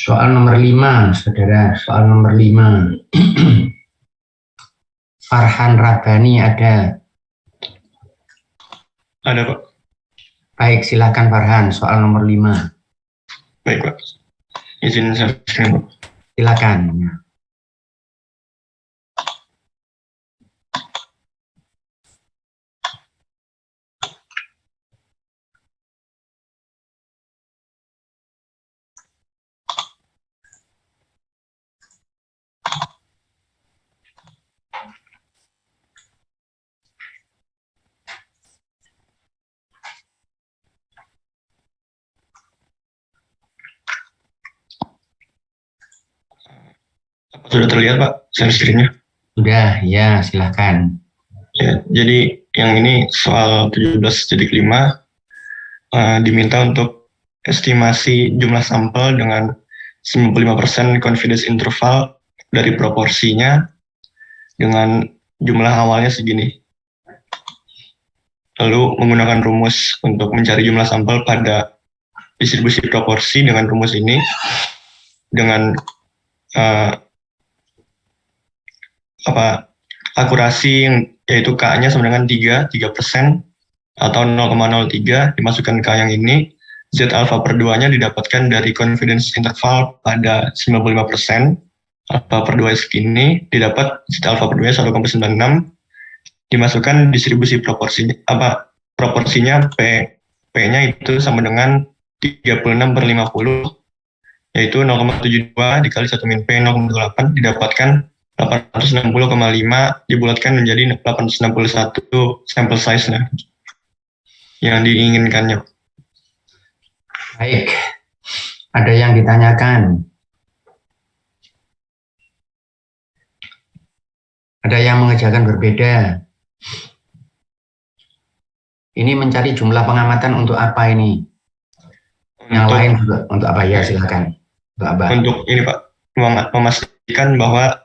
Soal nomor 5, saudara. Soal nomor 5. Farhan Rabbani ada. Ada, Pak. Baik, silakan Farhan. Soal nomor 5. Baik, Pak. Izin share screen, Pak. Silakan. Sudah terlihat, Pak, share screen-nya? Sudah, ya, silakan. Ya, jadi yang ini soal 17.5 diminta untuk estimasi jumlah sampel dengan 95% confidence interval dari proporsinya dengan jumlah awalnya segini. Lalu menggunakan rumus untuk mencari jumlah sampel pada distribusi proporsi dengan rumus ini dengan akurasi yang yaitu K-nya sama dengan 3% atau 0,03 dimasukkan K yang ini, Z alpha per 2-nya didapatkan dari confidence interval pada 95%, alpha per 2 segini, didapat Z alpha per 2-nya 1,96, dimasukkan distribusi proporsinya P-nya itu sama dengan 36/50, yaitu 0,72 dikali 1 min P 0,8 didapatkan 860,5 dibulatkan menjadi 861 sampel size-nya yang diinginkannya. Baik, ada yang ditanyakan? Ada yang mengerjakan berbeda? Ini mencari jumlah pengamatan untuk apa ini? Yang lain juga untuk apa? Ya, silakan. Untuk apa? Untuk ini, Pak, memastikan bahwa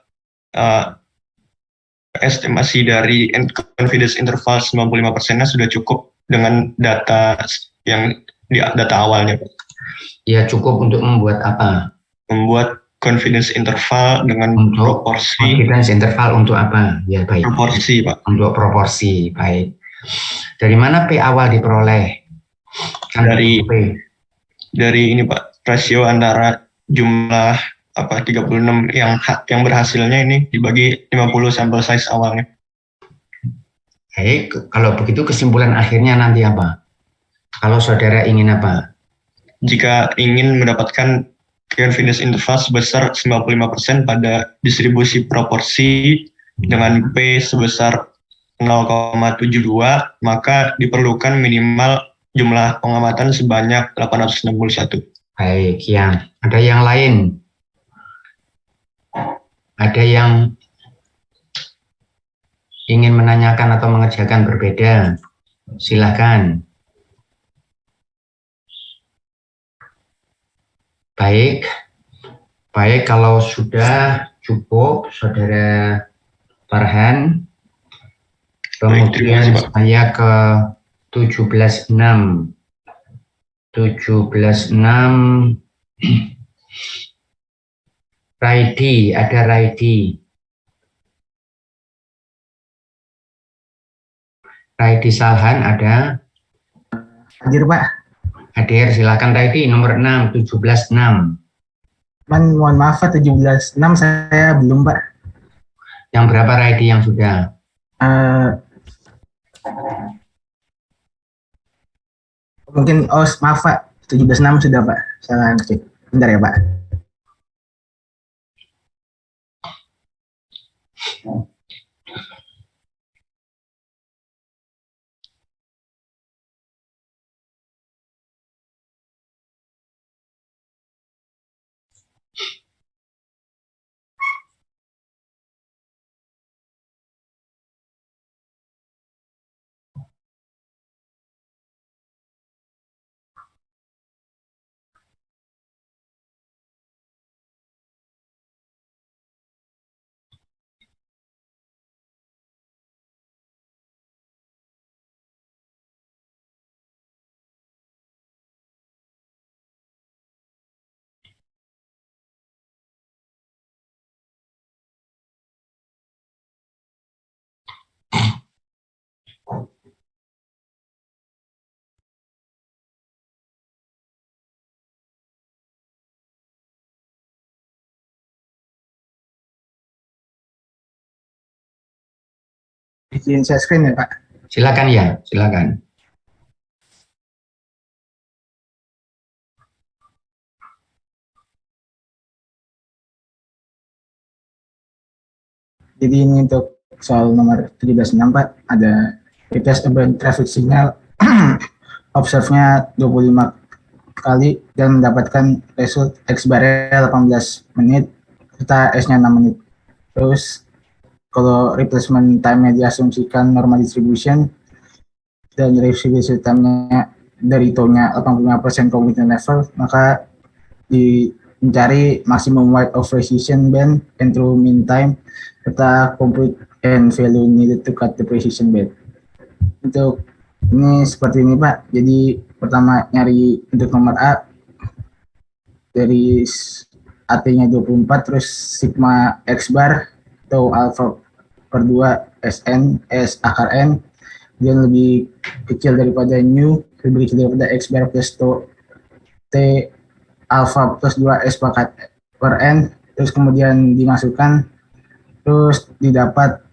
estimasi dari confidence interval 95%-nya sudah cukup dengan data yang di data awalnya, Pak. Ya, cukup untuk membuat apa? Membuat confidence interval dengan untuk proporsi. Confidence interval untuk apa? Ya, baik. Proporsi, Pak. Untuk proporsi, baik. Dari mana P awal diperoleh? Kan dari ini, Pak, rasio antara jumlah 36 yang berhasilnya ini dibagi 50 sampel size awalnya. Baik, kalau begitu kesimpulan akhirnya nanti apa? Kalau saudara ingin apa? Jika ingin mendapatkan confidence interval sebesar 95% pada distribusi proporsi dengan P sebesar 0,72, maka diperlukan minimal jumlah pengamatan sebanyak 861. Baik, ya. Ada yang lain? Ada yang ingin menanyakan atau mengerjakan berbeda? Silakan. Baik, kalau sudah cukup, saudara Farhan, kemudian saya ke 17.6. 17.6 Raidi, ada Raidi. Raidi Salhan ada? Hadir, Pak. Hadir, silakan Raidi, nomor 6, 17.6. Mohon maaf, Pak, 17.6 saya belum, Pak. Yang berapa Raidi yang sudah? Mungkin, maaf, Pak, 17.6 sudah, Pak. Salah ngecek. Bentar ya, Pak. Izin share screen ya Pak. Silakan ya, silakan. Jadi ini untuk soal nomor 17.6 Pak, ada request about traffic signal, observe-nya 25 kali dan mendapatkan result X barnya 18 menit, serta S-nya 6 menit. Terus kalau replacement time-nya diasumsikan normal distribution dan retribution time-nya dari tau-nya 85% cognition level, maka mencari maximum width of precision band and true mean time serta complete and value needed to cut the precision band. Untuk ini seperti ini Pak. Jadi pertama nyari untuk nomor A dari AT-nya 24, terus sigma X bar atau alpha per 2 SN S akar N, dia lebih kecil daripada nu, lebih kecil daripada X bar plus T alpha plus 2 S pangkat per N, terus kemudian dimasukkan, terus didapat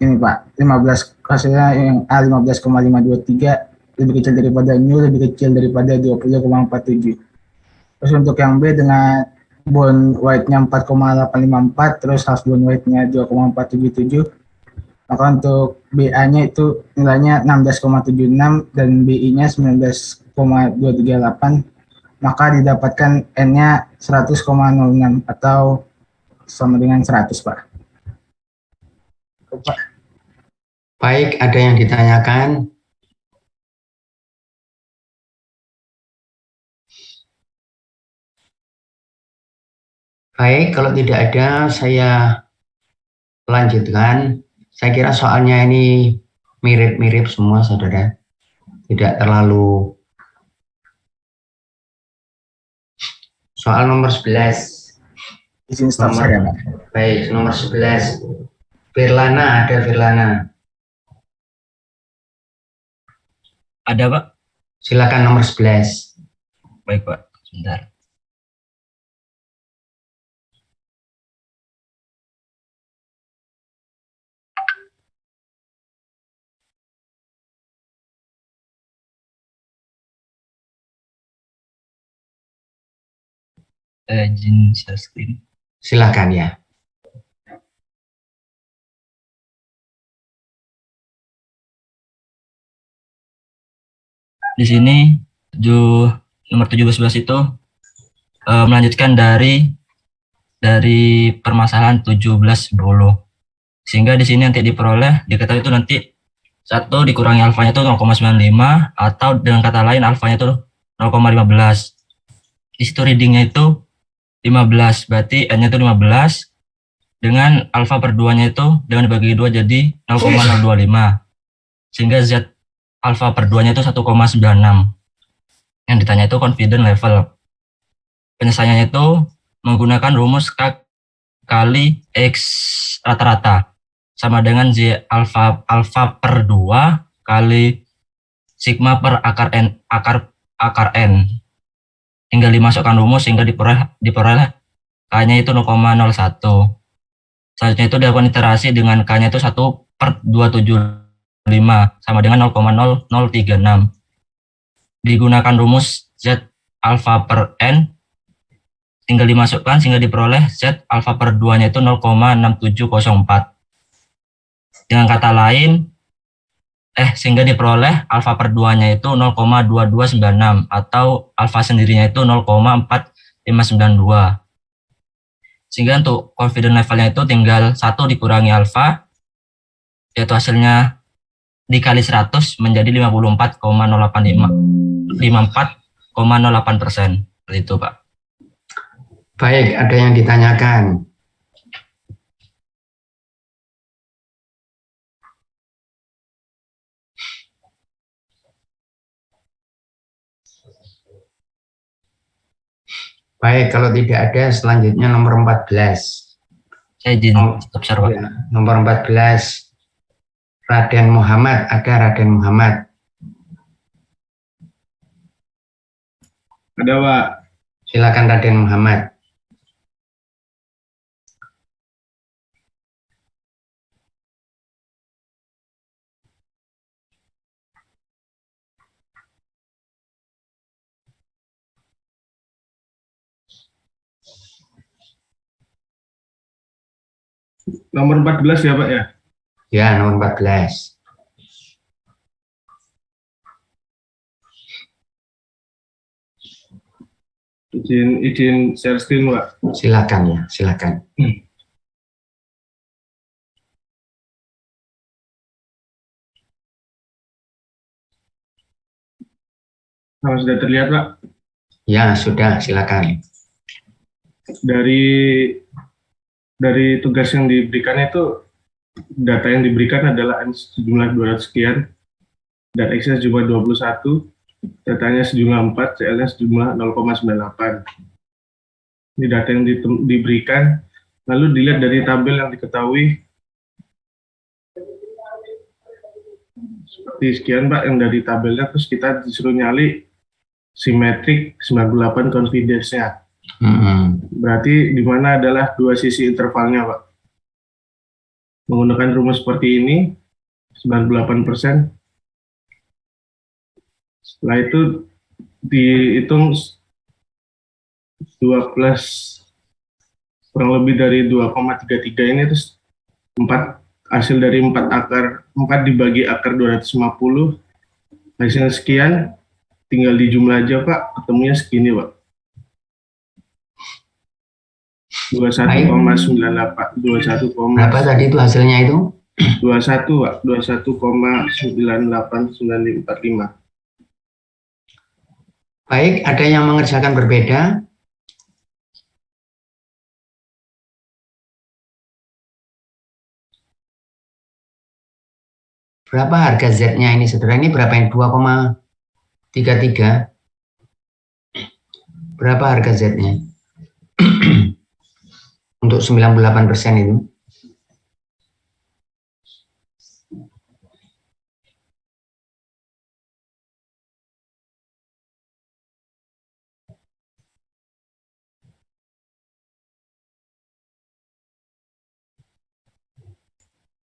ini Pak, 15 hasilnya yang A 15,523, lebih kecil daripada nu, lebih kecil daripada 20,47. Terus untuk yang B dengan bond weight-nya 4,854, terus half bond weight-nya 2,477, maka untuk BA-nya itu nilainya 16,76 dan BI-nya 19,238, maka didapatkan N-nya 100,06 atau sama dengan 100 Pak. Baik, ada yang ditanyakan? Baik, kalau tidak ada, saya lanjutkan. Saya kira soalnya ini mirip-mirip semua, saudara. Tidak terlalu. Soal nomor 11. Izin stop share ya Pak. Baik, nomor 11. Firlana, ada Firlana. Ada Pak? Silakan nomor 11. Baik Pak, sebentar. Izin share screen. Silakan ya. Di sini nomor 17 itu melanjutkan dari permasalahan 17 dulu. Sehingga di sini nanti diperoleh, diketahui itu nanti 1 dikurangi alfanya itu 0,95 atau dengan kata lain alfanya itu 0,15. Di situ readingnya itu 15, berarti N-nya itu 15 dengan alfa per 2-nya itu dengan dibagi 2 jadi 0,025. Sehingga Z alfa per 2-nya itu 1,96. Yang ditanya itu confidence level. Penyelesaiannya itu menggunakan rumus K kali X rata-rata sama dengan Z alfa per 2 kali sigma per akar N. Hingga dimasukkan rumus sehingga diperoleh K-nya itu 0,01. Selanjutnya itu dilakukan iterasi dengan K-nya itu 1/275 sama dengan 0,0036. Digunakan rumus Z alfa per N, tinggal dimasukkan sehingga diperoleh Z alfa per 2-nya itu 0,6704. Dengan kata lain, sehingga diperoleh alfa per 2-nya itu 0,2296 atau alfa sendirinya itu 0,4592. Sehingga untuk confidence levelnya itu tinggal 1 dikurangi alfa, yaitu hasilnya dikali 100 menjadi 54,08%. Seperti itu Pak. Baik, ada yang ditanyakan? Baik, kalau tidak ada, selanjutnya nomor 14. Saya izin stop share Pak. Ya, nomor 14. Raden Muhammad, ada Raden Muhammad. Ada Pak. Silakan Raden Muhammad. Nomor 14 ya Pak ya? Ya, nomor 14. Izin share screen Pak. Silakan ya, silakan. Kalau sudah terlihat Pak, Ya, sudah, silakan. dari tugas yang diberikan itu, data yang diberikan adalah sejumlah 200 sekian, dan X-nya sejumlah 21, datanya sejumlah 4, CL-nya sejumlah 0,98. Ini data yang diberikan, lalu dilihat dari tabel yang diketahui, seperti sekian Pak, yang dari tabelnya, terus kita disuruh nyali simetrik 98 confidence-nya. Berarti di mana adalah dua sisi intervalnya Pak. Menggunakan rumus seperti ini, 98%. Setelah itu dihitung 2 plus kurang lebih dari 2,33 ini, terus 4 hasil dari 4 dibagi akar 250, hasilnya sekian, tinggal dijumlah aja Pak, ketemunya segini Pak. 21,98, 21, Berapa tadi itu hasilnya itu? 21 Pak, 21,9895. Baik, ada yang mengerjakan berbeda? Berapa harga Z-nya ini, saudara? Ini berapa yang 2,33? Berapa harga Z-nya? Untuk 98% itu.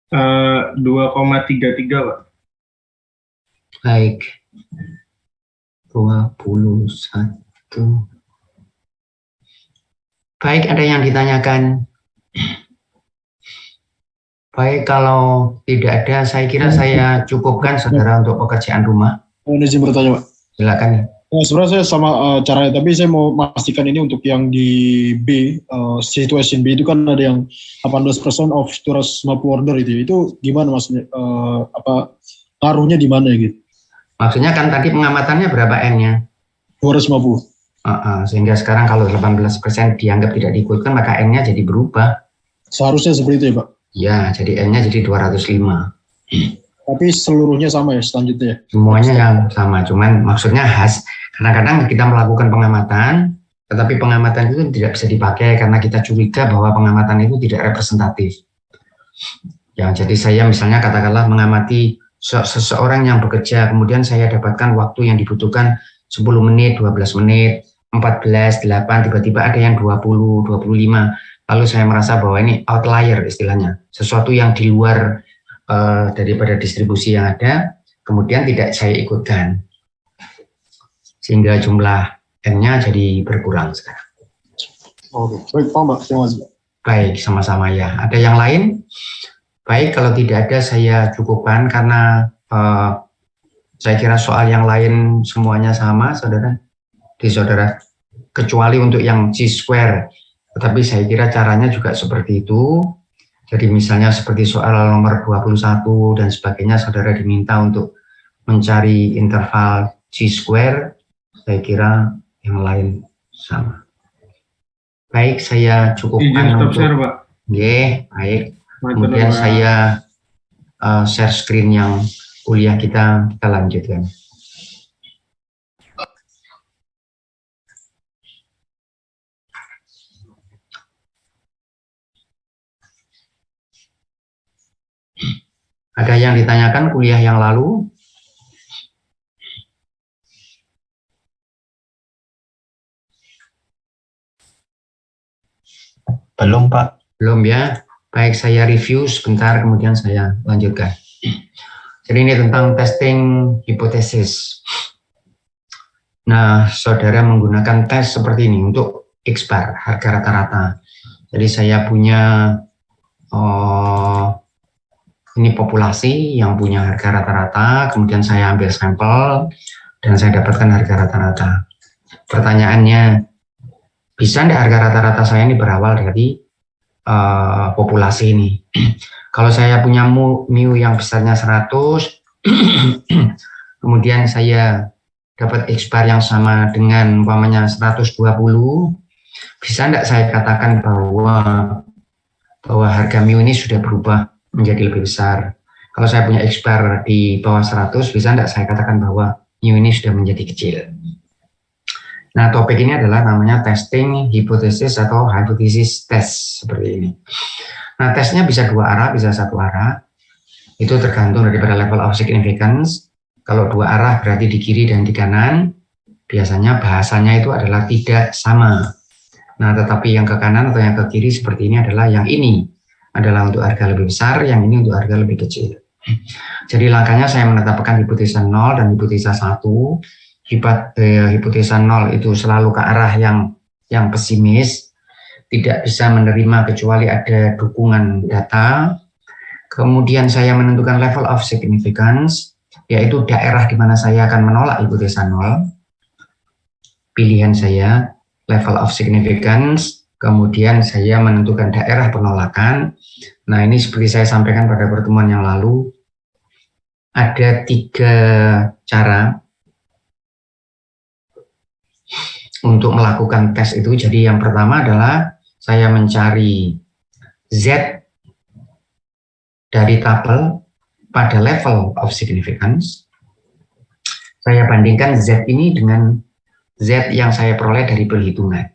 Uh, 2,33 Pak. Baik. 21. Baik, ada yang ditanyakan? Baik, kalau tidak ada, saya kira saya cukupkan saudara untuk pekerjaan rumah. Ini izin bertanya Pak. Silakan. Sebenarnya saya sama caranya, tapi saya mau memastikan ini untuk yang di B, situation B itu kan ada yang 18% of 250 order itu gimana maksudnya, taruhnya di mana gitu? Maksudnya kan tadi pengamatannya berapa N-nya? 250. Sehingga sekarang kalau 18% dianggap tidak diikutkan, maka N-nya jadi berubah. Seharusnya seperti itu ya Pak? Ya, jadi N-nya jadi 205. Tapi seluruhnya sama ya selanjutnya? Semuanya yang sama, cuman maksudnya khas. Kadang-kadang kita melakukan pengamatan, tetapi pengamatan itu tidak bisa dipakai karena kita curiga bahwa pengamatan itu tidak representatif. Ya, jadi saya misalnya katakanlah mengamati seseorang yang bekerja, kemudian saya dapatkan waktu yang dibutuhkan 10 menit, 12 menit, 14, 8, tiba-tiba ada yang 20, 25. Lalu saya merasa bahwa ini outlier istilahnya, sesuatu yang di luar daripada distribusi yang ada, kemudian tidak saya ikutkan. Sehingga jumlah N-nya jadi berkurang sekarang. Oke, baik Pak Mbak, terima kasih. Baik, sama-sama ya. Ada yang lain? Baik, kalau tidak ada saya cukupkan karena saya kira soal yang lain semuanya sama, saudara. Kecuali untuk yang C-square. Tetapi saya kira caranya juga seperti itu. Jadi misalnya seperti soal nomor 21 dan sebagainya, saudara diminta untuk mencari interval C-square, saya kira yang lain sama. Baik, saya cukupkan stop share, Pak. Baik. Kemudian saya share screen yang kuliah kita lanjutkan. Ada yang ditanyakan kuliah yang lalu? Belum, Pak. Belum ya. Baik, saya review sebentar, kemudian saya lanjutkan. Jadi ini tentang testing hipotesis. Nah, saudara menggunakan tes seperti ini untuk X-bar, harga rata-rata. Jadi saya punya ini populasi yang punya harga rata-rata, kemudian saya ambil sampel dan saya dapatkan harga rata-rata. Pertanyaannya, bisa enggak harga rata-rata saya ini berawal dari populasi ini? Kalau saya punya mu yang besarnya 100, kemudian saya dapat X bar yang sama dengan umpamanya 120, bisa enggak saya katakan bahwa harga mu ini sudah berubah menjadi lebih besar? Kalau saya punya X bar di bawah 100, bisa enggak saya katakan bahwa mu ini sudah menjadi kecil? Nah, topik ini adalah namanya testing hypothesis atau hypothesis test, seperti ini. Nah, tesnya bisa dua arah, bisa satu arah. Itu tergantung daripada level of significance. Kalau dua arah berarti di kiri dan di kanan, biasanya bahasanya itu adalah tidak sama. Nah, tetapi yang ke kanan atau yang ke kiri seperti ini adalah yang ini adalah untuk harga lebih besar, yang ini untuk harga lebih kecil. Jadi langkahnya saya menetapkan hipotesa 0 dan hipotesa 1. Hipotesa 0 itu selalu ke arah yang pesimis, tidak bisa menerima kecuali ada dukungan data. Kemudian saya menentukan level of significance, yaitu daerah di mana saya akan menolak hipotesa 0. Pilihan saya level of significance, kemudian saya menentukan daerah penolakan. Nah, ini seperti saya sampaikan pada pertemuan yang lalu, ada 3 cara untuk melakukan tes itu. Jadi yang pertama adalah saya mencari Z dari tabel pada level of significance. Saya bandingkan Z ini dengan Z yang saya peroleh dari perhitungan.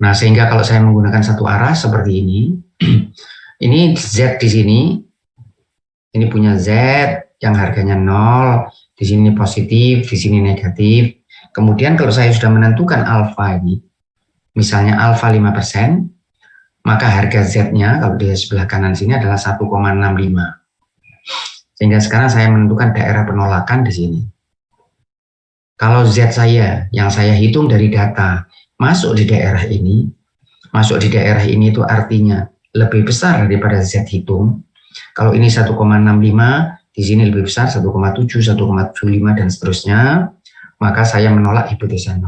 Nah, sehingga kalau saya menggunakan satu arah seperti ini, ini Z di sini, ini punya Z yang harganya 0, di sini positif, di sini negatif. Kemudian kalau saya sudah menentukan alfa ini, misalnya alfa 5%, maka harga Z-nya kalau di sebelah kanan sini adalah 1,65. Sehingga sekarang saya menentukan daerah penolakan di sini. Kalau Z saya, yang saya hitung dari data, masuk di daerah ini itu artinya lebih besar daripada Z hitung. Kalau ini 1,65, di sini lebih besar 1,7, 1,75 dan seterusnya, maka saya menolak hipotesa 0.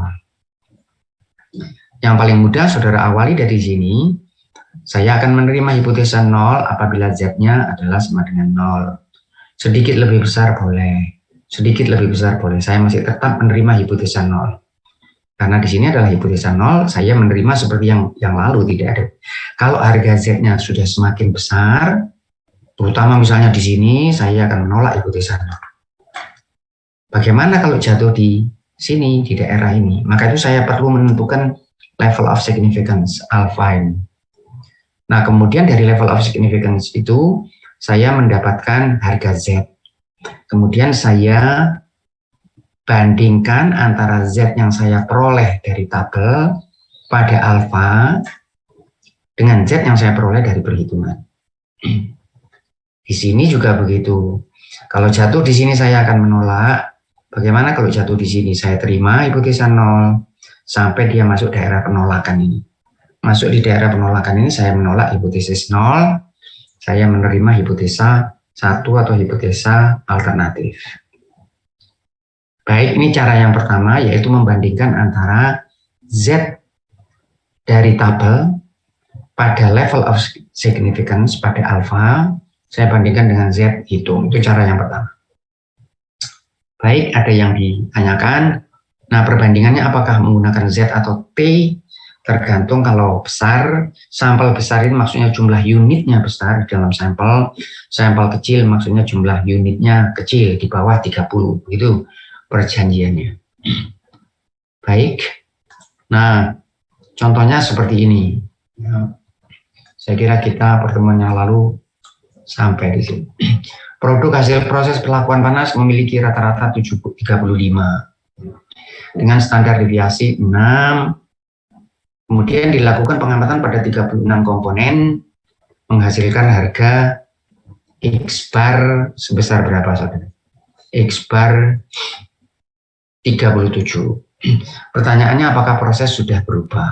Yang paling mudah saudara awali dari sini, saya akan menerima hipotesa 0 apabila Z-nya adalah sama dengan 0. Sedikit lebih besar boleh, sedikit lebih besar boleh. Saya masih tetap menerima hipotesa 0. Karena di sini adalah hipotesa 0, saya menerima seperti yang lalu, tidak ada. Kalau harga Z-nya sudah semakin besar, terutama misalnya di sini, saya akan menolak hipotesa 0. Bagaimana kalau jatuh di sini, di daerah ini? Maka itu saya perlu menentukan level of significance, alpha ini. Nah, kemudian dari level of significance itu, saya mendapatkan harga Z. Kemudian saya bandingkan antara Z yang saya peroleh dari tabel pada alfa dengan Z yang saya peroleh dari perhitungan. Di sini juga begitu. Kalau jatuh di sini saya akan menolak. Bagaimana kalau jatuh di sini? Saya terima hipotesa 0 sampai dia masuk daerah penolakan ini. Masuk di daerah penolakan ini saya menolak hipotesis 0. Saya menerima hipotesa 1 atau hipotesa alternatif. Baik, ini cara yang pertama, yaitu membandingkan antara Z dari tabel pada level of significance pada alpha, saya bandingkan dengan Z hitung. Itu cara yang pertama. Baik, ada yang ditanyakan. Nah, perbandingannya apakah menggunakan Z atau T? Tergantung. Kalau besar, sampel besar ini maksudnya jumlah unitnya besar dalam sampel. Sampel kecil maksudnya jumlah unitnya kecil, di bawah 30. Begitu perjanjiannya. Baik. Nah, contohnya seperti ini. Saya kira kita pertemuan yang lalu sampai di sini. Produk hasil proses perlakuan panas memiliki rata-rata 35 dengan standar deviasi 6. Kemudian dilakukan pengamatan pada 36 komponen menghasilkan harga X bar sebesar berapa saudara? X bar 37. Pertanyaannya apakah proses sudah berubah?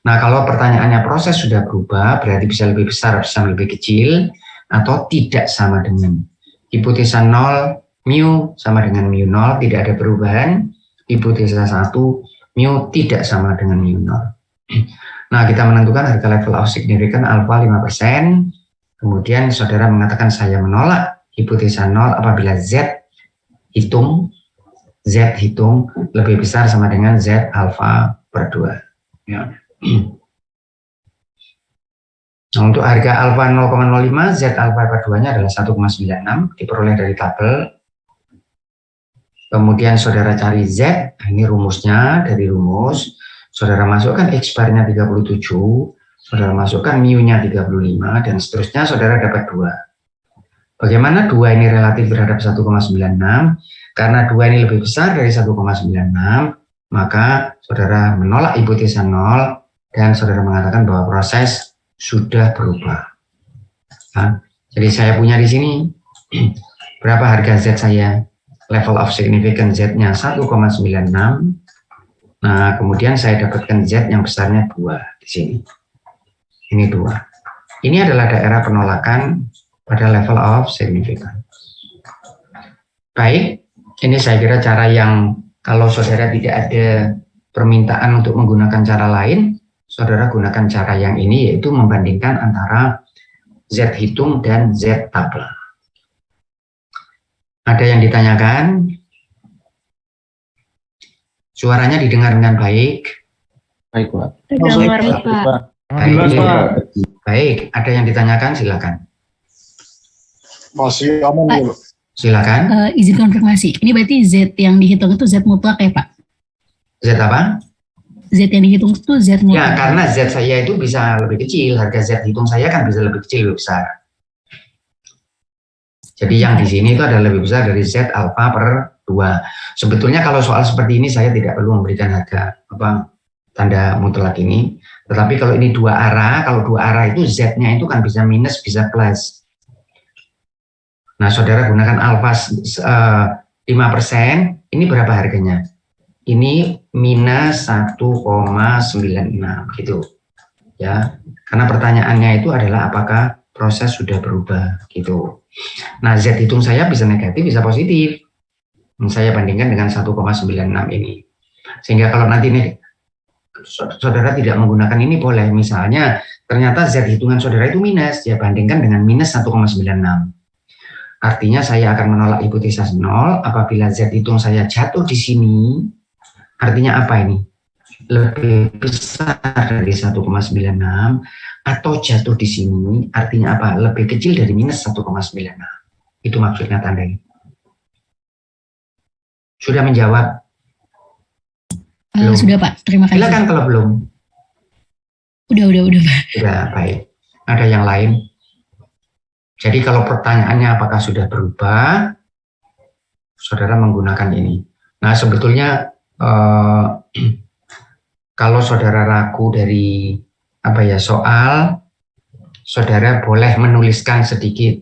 Nah, kalau pertanyaannya proses sudah berubah, berarti bisa lebih besar, bisa lebih kecil, atau tidak sama dengan. Hipotesa 0, mu sama dengan mu 0, tidak ada perubahan. Hipotesa 1, mu tidak sama dengan mu 0. Nah, kita menentukan harga level of significance alpha 5%. Kemudian saudara mengatakan saya menolak hipotesa 0 apabila Z hitung lebih besar sama dengan Z alpha per 2. Ya. Nah, untuk harga alfa 0,05, Z alfa per 2-nya adalah 1,96, diperoleh dari tabel. Kemudian saudara cari Z, ini rumusnya, dari rumus. Saudara masukkan X bar-nya 37, saudara masukkan mu-nya 35, dan seterusnya saudara dapat 2. Bagaimana 2 ini relatif terhadap 1,96? Karena 2 ini lebih besar dari 1,96, maka saudara menolak hipotesa 0 dan saudara mengatakan bahwa proses sudah berubah. Nah, jadi saya punya di sini berapa harga Z saya? Level of significance Z-nya 1,96. Nah, kemudian saya dapatkan Z yang besarnya 2 di sini. Ini 2. Ini adalah daerah penolakan pada level of significance. Baik, ini saya kira cara yang kalau saudara tidak ada permintaan untuk menggunakan cara lain, saudara gunakan cara yang ini, yaitu membandingkan antara Z hitung dan Z tabel. Ada yang ditanyakan? Suaranya didengar dengan baik? Baik, Pak. Terdengar baik, Pak. Baik, ada yang ditanyakan? Silakan. Masih aman Pak. dulu. Silakan. Izin konfirmasi. Ini berarti Z yang dihitung itu Z mutlak ya, Pak? Z apa? Z yang dihitung itu Z mutlak. Ya, karena Z saya itu bisa lebih kecil, harga Z hitung saya kan bisa lebih kecil, lebih besar. Jadi yang di sini itu adalah lebih besar dari Z alfa per 2. Sebetulnya kalau soal seperti ini saya tidak perlu memberikan harga tanda mutlak ini. Tetapi kalau ini 2 arah, kalau 2 arah itu Z-nya itu kan bisa minus, bisa plus. Nah, saudara gunakan alfa 5%, ini berapa harganya? Ini minus 1,96 gitu. Ya, karena pertanyaannya itu adalah apakah proses sudah berubah gitu. Nah, Z hitung saya bisa negatif, bisa positif. Saya bandingkan dengan 1,96 ini. Sehingga kalau nanti nih saudara tidak menggunakan ini boleh. Misalnya ternyata Z hitungan saudara itu minus, ya bandingkan dengan minus 1,96. Artinya saya akan menolak hipotesa 0 apabila Z hitung saya jatuh di sini. Artinya apa ini? Lebih besar dari 1,96 atau jatuh di sini, artinya apa? Lebih kecil dari minus 1,96. Itu maksudnya tanda ini. Sudah menjawab? Sudah, Pak. Terima kasih. Silakan kalau belum. Udah, Pak. Sudah, baik. Ada yang lain? Jadi kalau pertanyaannya apakah sudah berubah, saudara menggunakan ini. Nah, sebetulnya kalau saudara ragu dari soal, saudara boleh menuliskan sedikit.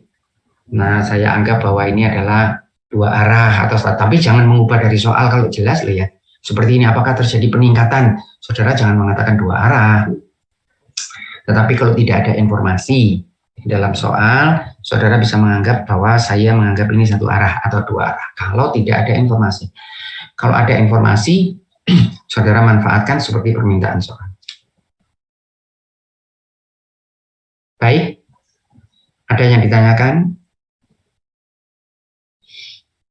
Nah, saya anggap bahwa ini adalah 2 arah atau tapi jangan mengubah dari soal kalau jelas loh ya. Seperti ini, apakah terjadi peningkatan? Saudara jangan mengatakan 2 arah. Tetapi kalau tidak ada informasi di dalam soal, saudara bisa menganggap bahwa saya menganggap ini 1 arah atau 2 arah. Kalau tidak ada informasi. Kalau ada informasi, saudara manfaatkan seperti permintaan soal. Baik, ada yang ditanyakan?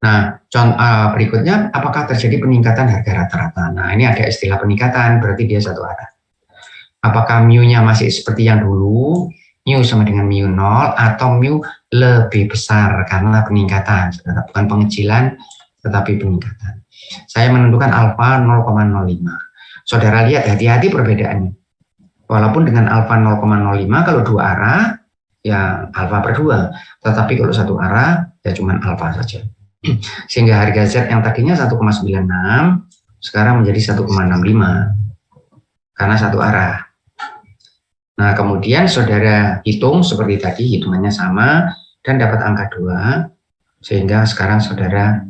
Nah, contoh berikutnya, apakah terjadi peningkatan harga rata-rata? Nah, ini ada istilah peningkatan, berarti dia 1 arah. Apakah mu-nya masih seperti yang dulu, mu sama dengan mu 0, atau mu lebih besar karena peningkatan, bukan pengecilan, tetapi peningkatan. Saya menentukan alfa 0,05. Saudara lihat, hati-hati perbedaannya. Walaupun dengan alfa 0,05, kalau 2 arah, ya alfa per 2. Tetapi kalau 1 arah, ya cuma alfa saja. Sehingga harga Z yang tadinya 1,96, sekarang menjadi 1,65. Karena 1 arah. Nah, kemudian saudara hitung seperti tadi, hitungannya sama, dan dapat angka 2. Sehingga sekarang saudara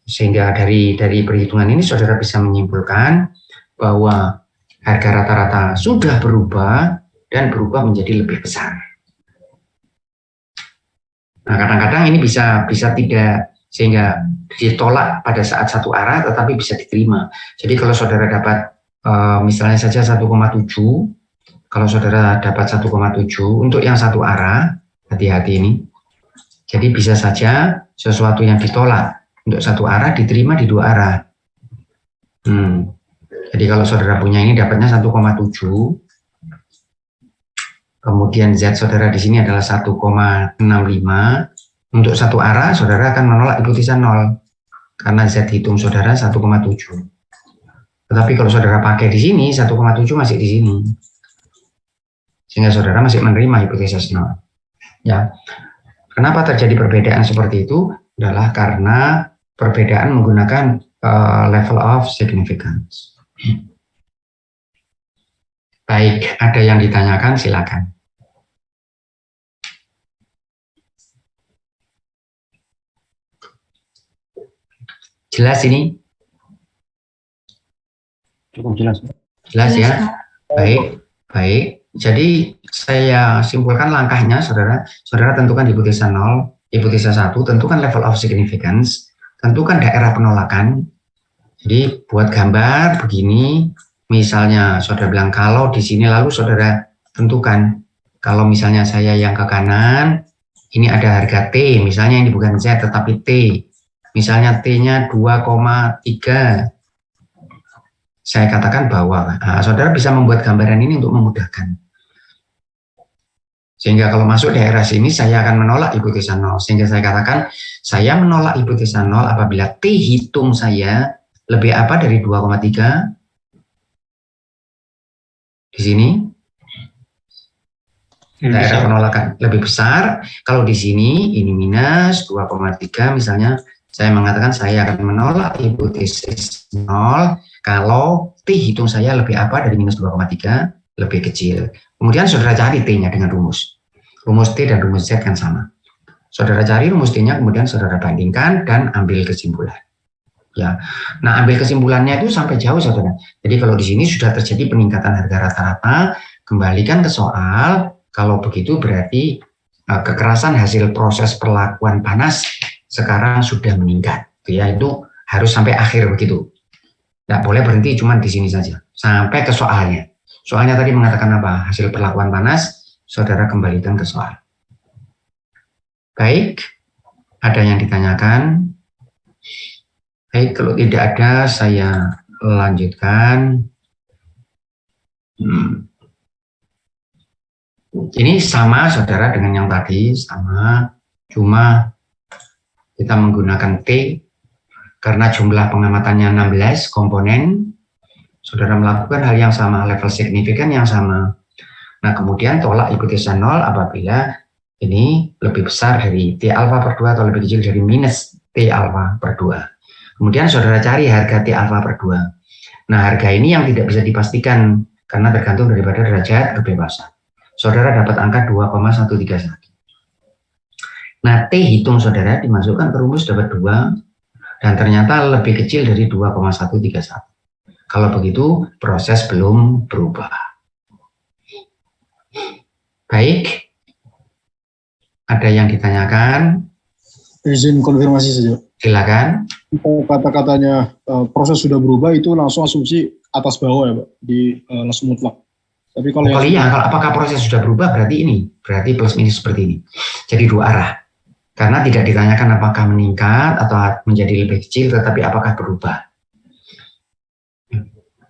dari perhitungan ini saudara bisa menyimpulkan bahwa harga rata-rata sudah berubah dan berubah menjadi lebih besar. Nah, kadang-kadang ini bisa tidak, sehingga ditolak pada saat satu arah tetapi bisa diterima. Jadi kalau saudara dapat misalnya saja 1,7, kalau saudara dapat 1,7 untuk yang satu arah, hati-hati ini. Jadi bisa saja sesuatu yang ditolak untuk satu arah diterima di dua arah. Jadi kalau saudara punya ini dapatnya 1,7, kemudian Z saudara di sini adalah 1,65. Untuk satu arah saudara akan menolak hipotesa 0 karena Z hitung saudara 1,7. Tetapi kalau saudara pakai di sini 1,7 masih di sini, sehingga saudara masih menerima hipotesa 0. Ya, kenapa terjadi perbedaan seperti itu? Adalah karena perbedaan menggunakan level of significance. Baik, ada yang ditanyakan, silakan. Jelas ini? Cukup jelas. Jelas ya? Baik. Jadi saya simpulkan langkahnya, saudara tentukan hipotesa 0, hipotesa 1, tentukan level of significance, tentukan daerah penolakan. Jadi buat gambar begini, misalnya saudara bilang kalau di sini, lalu saudara tentukan kalau misalnya saya yang ke kanan, ini ada harga T, misalnya ini bukan Z tetapi T. Misalnya T-nya 2,3. Saya katakan bahwa saudara bisa membuat gambaran ini untuk memudahkan. Sehingga kalau masuk daerah sini saya akan menolak hipotesa 0. Sehingga saya katakan saya menolak hipotesa 0 apabila T hitung saya lebih apa dari 2,3. Di sini daerah penolakan lebih besar. Kalau di sini ini minus 2,3 misalnya, saya mengatakan saya akan menolak hipotesis 0 kalau T hitung saya lebih apa dari minus 2,3, lebih kecil. Kemudian saudara cari T-nya dengan rumus. Rumus T dan rumus Z kan sama. Saudara cari rumus T-nya, kemudian saudara bandingkan dan ambil kesimpulan. Ya, nah ambil kesimpulannya itu sampai jauh, saudara. Jadi kalau di sini sudah terjadi peningkatan harga rata-rata, kembalikan ke soal. Kalau begitu berarti kekerasan hasil proses perlakuan panas sekarang sudah meningkat, ya, itu harus sampai akhir begitu. Tidak boleh berhenti cuma di sini saja, sampai ke soalnya. Soalnya tadi mengatakan apa? Hasil perlakuan panas, saudara kembalikan ke soal. Baik, ada yang ditanyakan? Baik, kalau tidak ada saya lanjutkan. Ini sama saudara dengan yang tadi, sama, cuma kita menggunakan T karena jumlah pengamatannya 16 komponen. Saudara melakukan hal yang sama, level signifikan yang sama. Nah, kemudian tolak hipotesa 0 apabila ini lebih besar dari T alfa per 2 atau lebih kecil dari minus T alfa per 2. Kemudian saudara cari harga T alfa per 2. Nah, harga ini yang tidak bisa dipastikan karena tergantung daripada derajat kebebasan. Saudara dapat angka 2,131. Nah, T hitung saudara dimasukkan ke rumus dapat 2 dan ternyata lebih kecil dari 2,131. Kalau begitu proses belum berubah. Baik, ada yang ditanyakan? Izin konfirmasi saja. Silakan. Kata-katanya proses sudah berubah itu langsung asumsi atas bawah ya Pak, di langsung mutlak. Tapi kalau kalau apakah proses sudah berubah berarti ini, berarti plus minus seperti ini. Jadi dua arah. Karena tidak ditanyakan apakah meningkat atau menjadi lebih kecil, tetapi apakah berubah.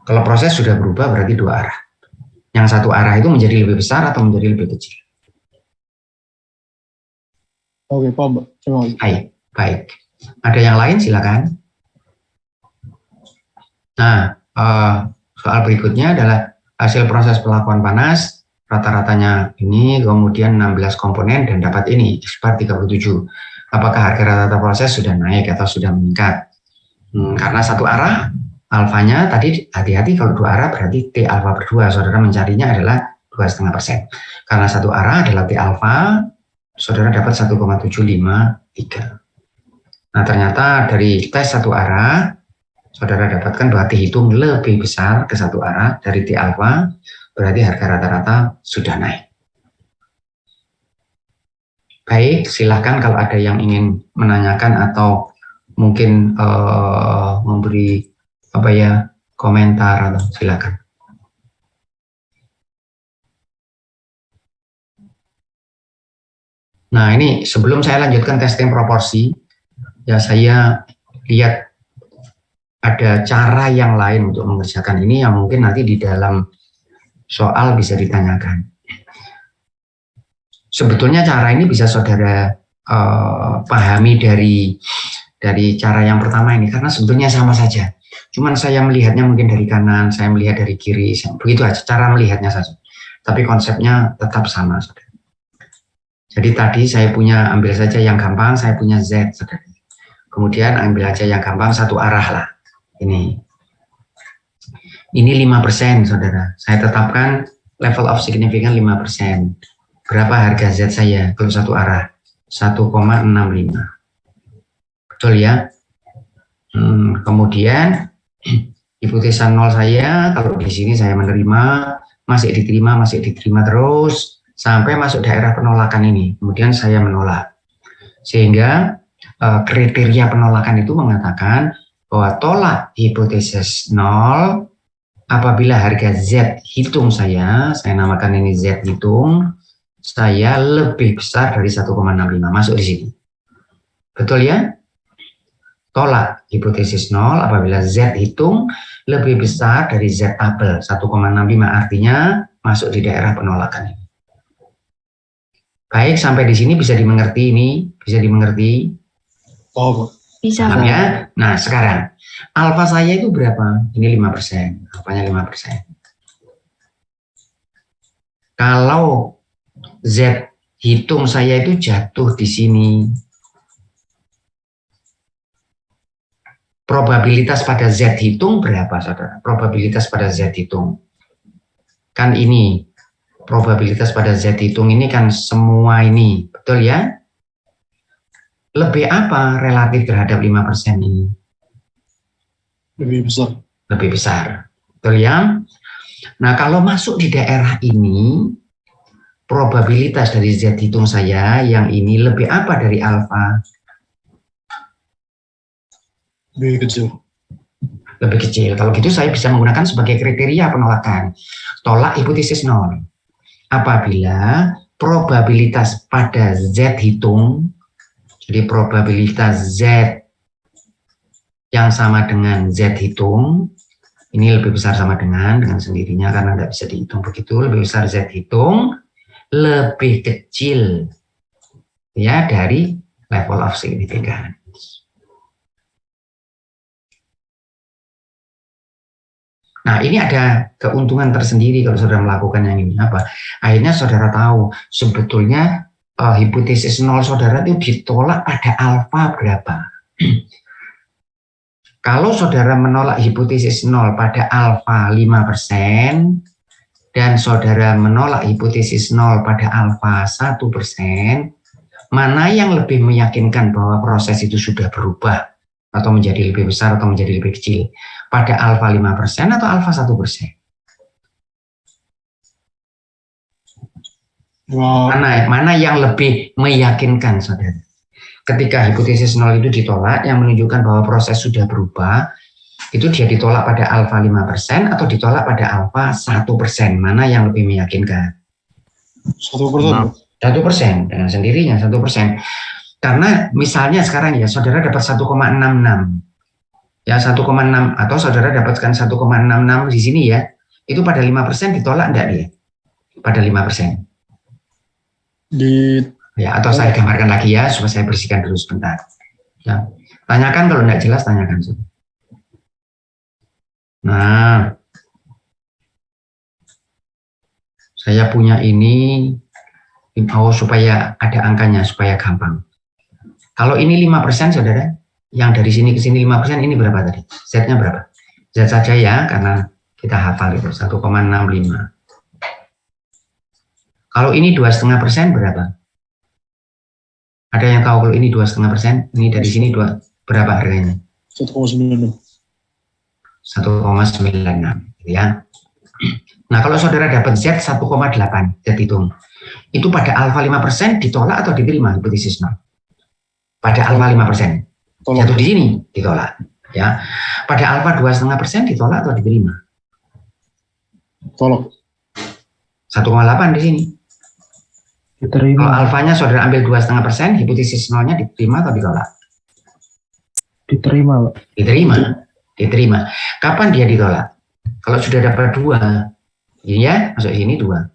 Kalau proses sudah berubah berarti dua arah. Yang satu arah itu menjadi lebih besar atau menjadi lebih kecil. Oke, paham Pak. Terima kasih. Baik. Ada yang lain silakan. Nah, soal berikutnya adalah hasil proses pelakuan panas, rata-ratanya ini, kemudian 16 komponen dan dapat ini, X-bar 37. Apakah harga rata-rata proses sudah naik atau sudah meningkat? Karena satu arah, alfanya tadi hati-hati kalau dua arah berarti T alfa per 2, saudara mencarinya adalah 2,5%. Karena satu arah adalah T alfa, saudara dapat 1,753. Nah ternyata dari tes satu arah, saudara dapatkan bahwa dihitung lebih besar ke satu arah dari T alfa, berarti harga rata-rata sudah naik. Baik, silahkan kalau ada yang ingin menanyakan atau mungkin memberi komentar, atau silakan. Nah, ini sebelum saya lanjutkan testing proporsi, ya saya lihat ada cara yang lain untuk mengerjakan ini yang mungkin nanti di dalam soal bisa ditanyakan. Sebetulnya cara ini bisa saudara pahami dari cara yang pertama ini, karena sebetulnya sama saja. Cuman saya melihatnya mungkin dari kanan, saya melihat dari kiri, begitu aja cara melihatnya saja. Tapi konsepnya tetap sama, saudara. Jadi tadi saya punya, ambil saja yang gampang, saya punya Z, saudara. Kemudian ambil aja yang gampang satu arah lah. Ini 5%, saudara. Saya tetapkan level of significance 5%. Berapa harga Z saya kalau satu arah? 1,65. Betul ya? Kemudian hipotesa 0 saya, kalau di sini saya menerima, masih diterima terus sampai masuk daerah penolakan ini. Kemudian saya menolak. Sehingga kriteria penolakan itu mengatakan bahwa tolak hipotesis 0 apabila harga Z hitung saya namakan ini Z hitung, saya lebih besar dari 1,65, masuk di sini. Betul ya? Tolak hipotesis 0 apabila Z hitung lebih besar dari Z tabel 1,65, artinya masuk di daerah penolakan ini. Baik, sampai di sini bisa dimengerti ini, bisa dimengerti? Oh, Bisa, Paham Pak. ya? Nah, sekarang alfa saya itu berapa? Ini 5%, alfanya 5%. Kalau Z hitung saya itu jatuh di sini, probabilitas pada Z hitung berapa, saudara? Probabilitas pada Z hitung. Kan ini, probabilitas pada Z hitung ini kan semua ini, betul ya? Lebih apa relatif terhadap 5% ini? lebih besar. Lebih besar, betul ya? Nah, kalau masuk di daerah ini, probabilitas dari Z hitung saya yang ini lebih apa dari alfa? Lebih kecil. Lebih kecil. Kalau gitu saya bisa menggunakan sebagai kriteria penolakan. Tolak hipotesis 0. Apabila probabilitas pada Z hitung, jadi probabilitas Z yang sama dengan Z hitung, ini lebih besar sama dengan sendirinya karena nggak bisa dihitung begitu, lebih besar Z hitung, lebih kecil ya dari level of significance. Nah, ini ada keuntungan tersendiri kalau saudara melakukan yang ini. Apa? Akhirnya saudara tahu sebetulnya hipotesis 0 saudara itu ditolak pada alfa berapa. Kalau saudara menolak hipotesis 0 pada alfa 5% dan saudara menolak hipotesis 0 pada alfa 1%, mana yang lebih meyakinkan bahwa proses itu sudah berubah atau menjadi lebih besar atau menjadi lebih kecil? Pada alfa 5% atau alfa 1%? Mana yang lebih meyakinkan, saudara? Ketika hipotesis 0 itu ditolak, yang menunjukkan bahwa proses sudah berubah, itu dia ditolak pada alfa 5% atau ditolak pada alfa 1%? Mana yang lebih meyakinkan? 1%. 1% dengan sendirinya 1%. Karena misalnya sekarang ya saudara dapat 1,66. Ya 1,6 atau saudara dapatkan 1,66 di sini ya. Itu pada 5% ditolak enggak dia? Pada 5%. Ya, atau saya gambarkan lagi ya supaya saya bersihkan dulu sebentar. Ya. Tanyakan kalau enggak jelas tanyakan. Nah. Saya punya ini supaya ada angkanya supaya gampang. Kalau ini 5% saudara, yang dari sini ke sini 5%, ini berapa tadi? Z-nya berapa? Z saja ya, karena kita hafal itu 1,65. Kalau ini 2,5% berapa? Ada yang tahu kalau ini 2,5%? Ini dari sini berapa harganya? 1,96. 1,96 ya. Nah, kalau saudara dapat Z 1,8, Z hitung. Itu pada alfa 5% ditolak atau diterima hipotesis nol? Pada alfa 5%. Jatuh di sini ditolak ya. Pada alfa 2,5% ditolak atau diterima? Tolak. 1,8 di sini. Kalau Diterima. alfanya saudara ambil 2,5%, hipotesis nolnya diterima atau ditolak? Diterima, Pak. Diterima. Diterima. Kapan dia ditolak? Kalau sudah dapat 2, ini ya, masuk sini 2.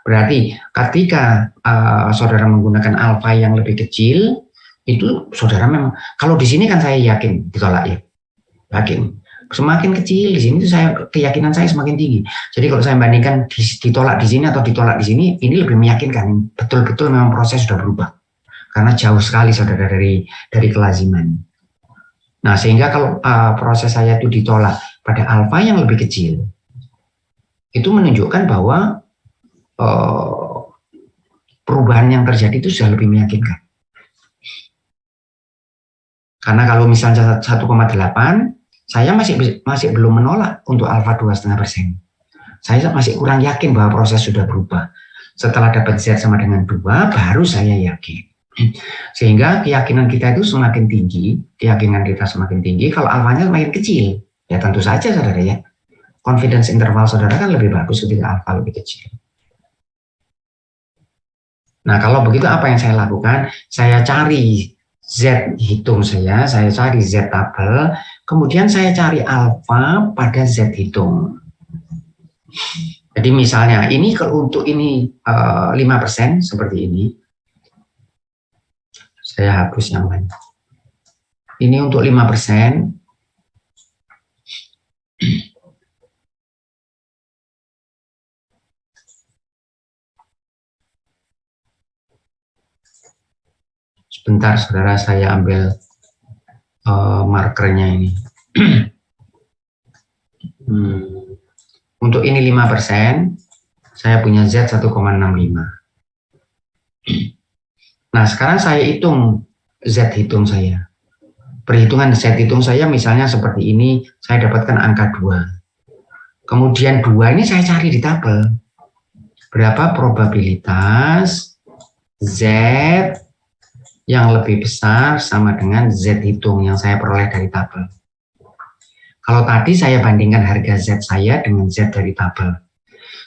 Berarti ketika saudara menggunakan alfa yang lebih kecil, itu saudara memang, kalau di sini kan saya yakin ditolak ya. Yakin. Semakin kecil di sini itu keyakinan saya semakin tinggi. Jadi kalau saya bandingkan ditolak di sini atau ditolak di sini, ini lebih meyakinkan. Betul-betul memang proses sudah berubah. Karena jauh sekali saudara dari kelaziman. Nah, sehingga kalau proses saya itu ditolak pada alfa yang lebih kecil, itu menunjukkan bahwa perubahan yang terjadi itu sudah lebih meyakinkan. Karena kalau misalnya 1,8, saya masih belum menolak untuk alfa 2,5%. Saya masih kurang yakin bahwa proses sudah berubah. Setelah dapat Z sama dengan 2, baru saya yakin. Sehingga keyakinan kita itu semakin tinggi, kalau alfanya semakin kecil. Ya tentu saja saudara ya. Confidence interval saudara kan lebih bagus ketika alfa lebih kecil. Nah, kalau begitu apa yang saya lakukan? Saya cari Z hitung saya cari Z tabel, kemudian saya cari alfa pada Z hitung. Jadi misalnya ini untuk ini 5% seperti ini. Saya hapus yang lain. Ini untuk 5%. Sebentar saudara, saya ambil markernya ini. Untuk ini 5%, saya punya Z 1,65. Nah, sekarang saya hitung Z hitung saya. Perhitungan Z hitung saya misalnya seperti ini, saya dapatkan angka 2. Kemudian 2 ini saya cari di tabel. Berapa probabilitas Z yang lebih besar sama dengan Z hitung yang saya peroleh dari tabel. Kalau tadi saya bandingkan harga Z saya dengan Z dari tabel.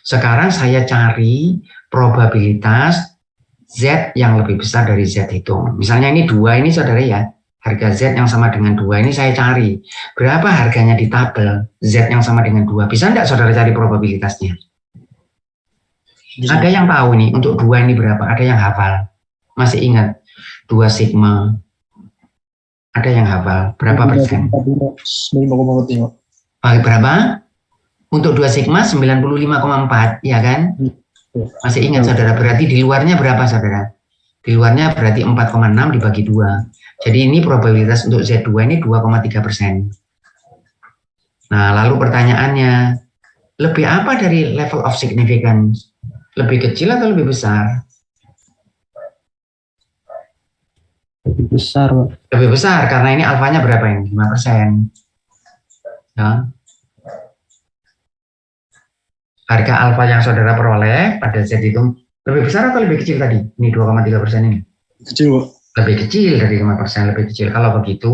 Sekarang saya cari probabilitas Z yang lebih besar dari Z hitung. Misalnya ini 2 ini saudara ya, harga Z yang sama dengan 2 ini saya cari. Berapa harganya di tabel Z yang sama dengan 2? Bisa enggak saudara cari probabilitasnya? Bisa. Ada yang tahu nih untuk 2 ini berapa? Ada yang hafal? Masih ingat? 2 sigma. Ada yang hafal? Berapa persen? 95,4. Berapa? Untuk 2 sigma 95,4, ya kan? Masih ingat saudara? Berarti di luarnya berapa saudara? Di luarnya berarti 4,6 dibagi 2. Jadi ini probabilitas untuk Z2 ini 2,3%. Nah, lalu pertanyaannya, lebih apa dari level of significance? Lebih kecil atau lebih besar? Lebih besar, Pak. Lebih besar, karena ini alfanya berapa ini? 5%. Ya. Harga alfa yang saudara peroleh pada Z itu lebih besar atau lebih kecil tadi? Ini 2,3% ini. Kecil, Pak. Lebih kecil dari 5%, lebih kecil. Kalau begitu,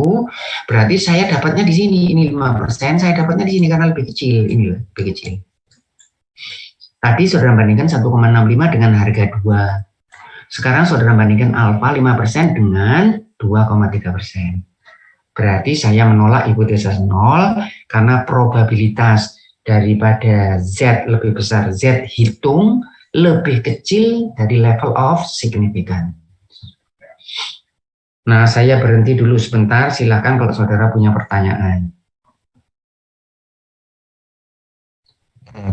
berarti saya dapatnya di sini. Ini 5%, saya dapatnya di sini karena lebih kecil. Ini loh, lebih kecil. Tadi saudara bandingkan 1,65 dengan harga 2. Sekarang saudara bandingkan alfa 5% dengan 2,3%. Berarti saya menolak hipotesis 0 karena probabilitas daripada Z lebih besar, Z hitung lebih kecil dari level of significance. Nah, saya berhenti dulu sebentar. Silakan kalau saudara punya pertanyaan.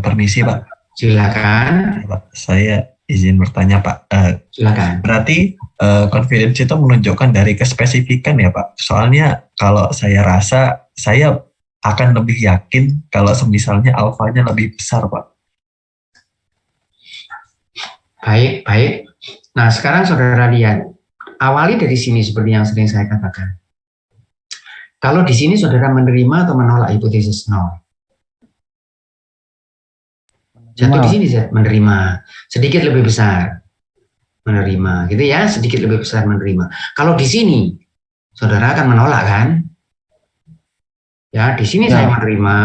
Permisi, Pak. Silakan. Pak, saya izin bertanya, Pak. Silakan. Berarti confidence itu menunjukkan dari kespesifikan ya, Pak. Soalnya kalau saya rasa saya akan lebih yakin kalau misalnya alfanya lebih besar, Pak. Baik. Nah, sekarang saudara lihat. Awali dari sini seperti yang sering saya katakan. Kalau di sini saudara menerima atau menolak hipotesis nol? Jatuh di sini menerima, sedikit lebih besar menerima, gitu ya, sedikit lebih besar menerima. Kalau di sini saudara akan menolak kan? Ya, di sini Ya. saya menerima,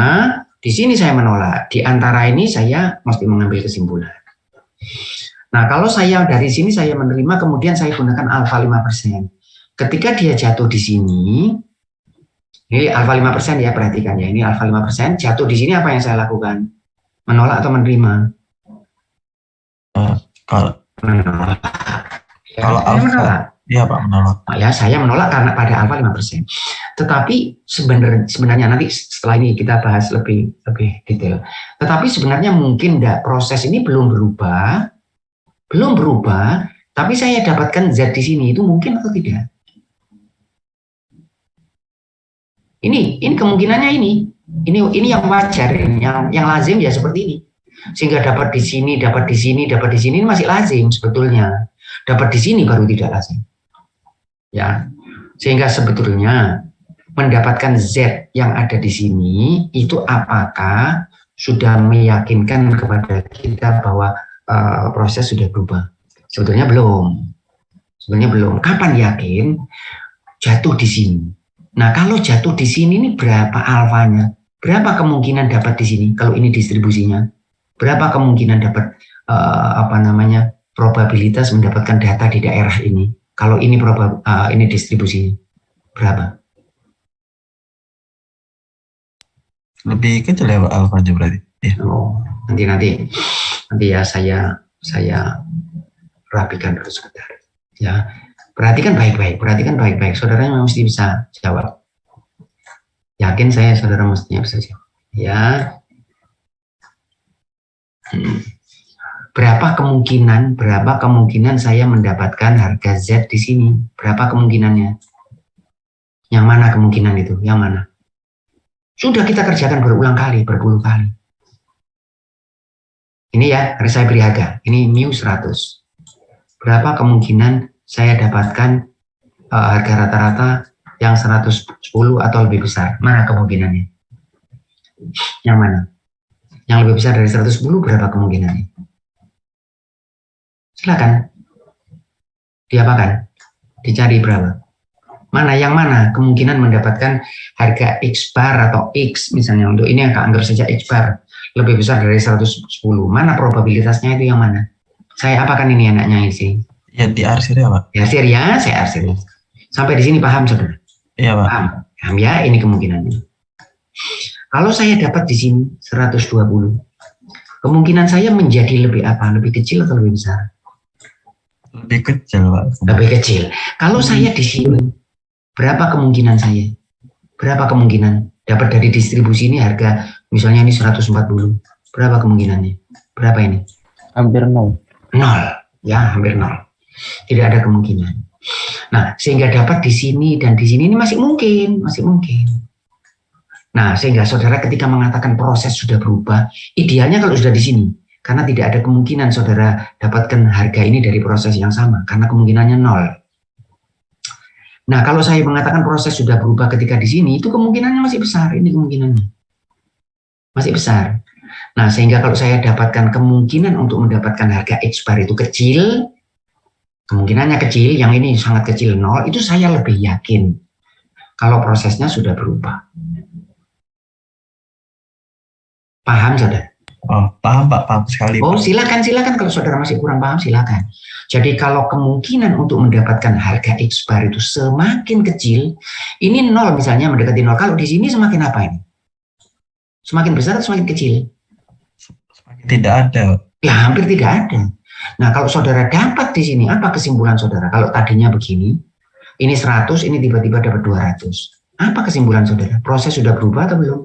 di sini saya menolak. Di antara ini saya mesti mengambil kesimpulan. Nah, kalau saya dari sini saya menerima, kemudian saya gunakan alfa 5%. Ketika dia jatuh di sini, ini alfa 5% ya, perhatikan ya, ini alfa 5%, jatuh di sini apa yang saya lakukan? Menolak atau menerima? Kalau Menolak. Ya, Kalau saya alfa, menolak. iya Pak, menolak. Ya, saya menolak karena pada alfa 5%. Tetapi sebenarnya nanti setelah ini kita bahas lebih detail. Tetapi sebenarnya mungkin enggak, proses ini belum berubah, tapi saya dapatkan Z di sini, itu mungkin atau tidak? Ini kemungkinannya ini yang wajar, ini yang lazim ya seperti ini. Sehingga dapat di sini, dapat di sini, dapat di sini, ini masih lazim sebetulnya. Dapat di sini baru tidak lazim. Ya. Sehingga sebetulnya mendapatkan Z yang ada di sini itu apakah sudah meyakinkan kepada kita bahwa proses sudah berubah? Sebetulnya belum. Kapan yakin? Jatuh di sini. Nah, kalau jatuh di sini ini berapa alfanya? Berapa kemungkinan dapat di sini kalau ini distribusinya? Berapa kemungkinan dapat probabilitas mendapatkan data di daerah ini? Kalau ini ini distribusinya berapa? Lebih kecil ya Pak alfanya berarti. Ya. Oh, nanti ya saya rapikan dulu sebentar. Ya, perhatikan baik-baik. Saudaranya mesti bisa jawab. Yakin saya saudara mestinya bisa jawab. Ya. Berapa kemungkinan saya mendapatkan harga Z di sini? Berapa kemungkinannya? Yang mana kemungkinan itu? Yang mana? Sudah kita kerjakan berulang kali, berpuluh kali. Ini ya, saya beri harga. Ini mu 100. Berapa kemungkinan saya dapatkan harga rata-rata yang 110 atau lebih besar? Mana kemungkinannya? Yang mana? Yang lebih besar dari 110 berapa kemungkinannya? Silakan. Diapakan? Dicari berapa? Yang mana kemungkinan mendapatkan harga X bar atau X misalnya, untuk ini anggap saja X bar lebih besar dari 110. Mana probabilitasnya itu yang mana? Saya apakan ini anaknya isi? Ya diarsir ya Pak. Diarsir ya, saya arsir. Sampai di sini paham saudara? Iya Pak. Paham ya, ini kemungkinannya. Kalau saya dapat di sini 120, kemungkinan saya menjadi lebih apa? Lebih kecil atau lebih besar? Lebih kecil Pak. Lebih kecil. Kalau saya di sini, berapa kemungkinan saya? Berapa kemungkinan dapat dari distribusi ini harga misalnya ini 140? Berapa kemungkinannya? Berapa ini? Hampir 0. 0. Ya, hampir 0. Tidak ada kemungkinan. Nah, sehingga dapat di sini dan di sini ini masih mungkin. Nah, sehingga saudara ketika mengatakan proses sudah berubah, idealnya kalau sudah di sini. Karena tidak ada kemungkinan saudara dapatkan harga ini dari proses yang sama, karena kemungkinannya 0. Nah, kalau saya mengatakan proses sudah berubah ketika di sini, itu kemungkinannya masih besar. Ini kemungkinannya masih besar. Nah, sehingga kalau saya dapatkan kemungkinan untuk mendapatkan harga X bar itu kecil, kemungkinannya kecil, yang ini sangat kecil 0, itu saya lebih yakin kalau prosesnya sudah berubah. Paham, saudara? Oh, paham Pak, paham sekali. Oh, Pak. silakan kalau saudara masih kurang paham, silakan. Jadi kalau kemungkinan untuk mendapatkan harga X bar itu semakin kecil, ini 0 misalnya mendekati 0. Kalau di sini semakin apa ini? Semakin besar atau semakin kecil? Semakin tidak ada. Ya, hampir tidak ada. Nah, kalau saudara dapat di sini, apa kesimpulan saudara? Kalau tadinya begini, ini 100, ini tiba-tiba dapat 200. Apa kesimpulan saudara? Proses sudah berubah atau belum?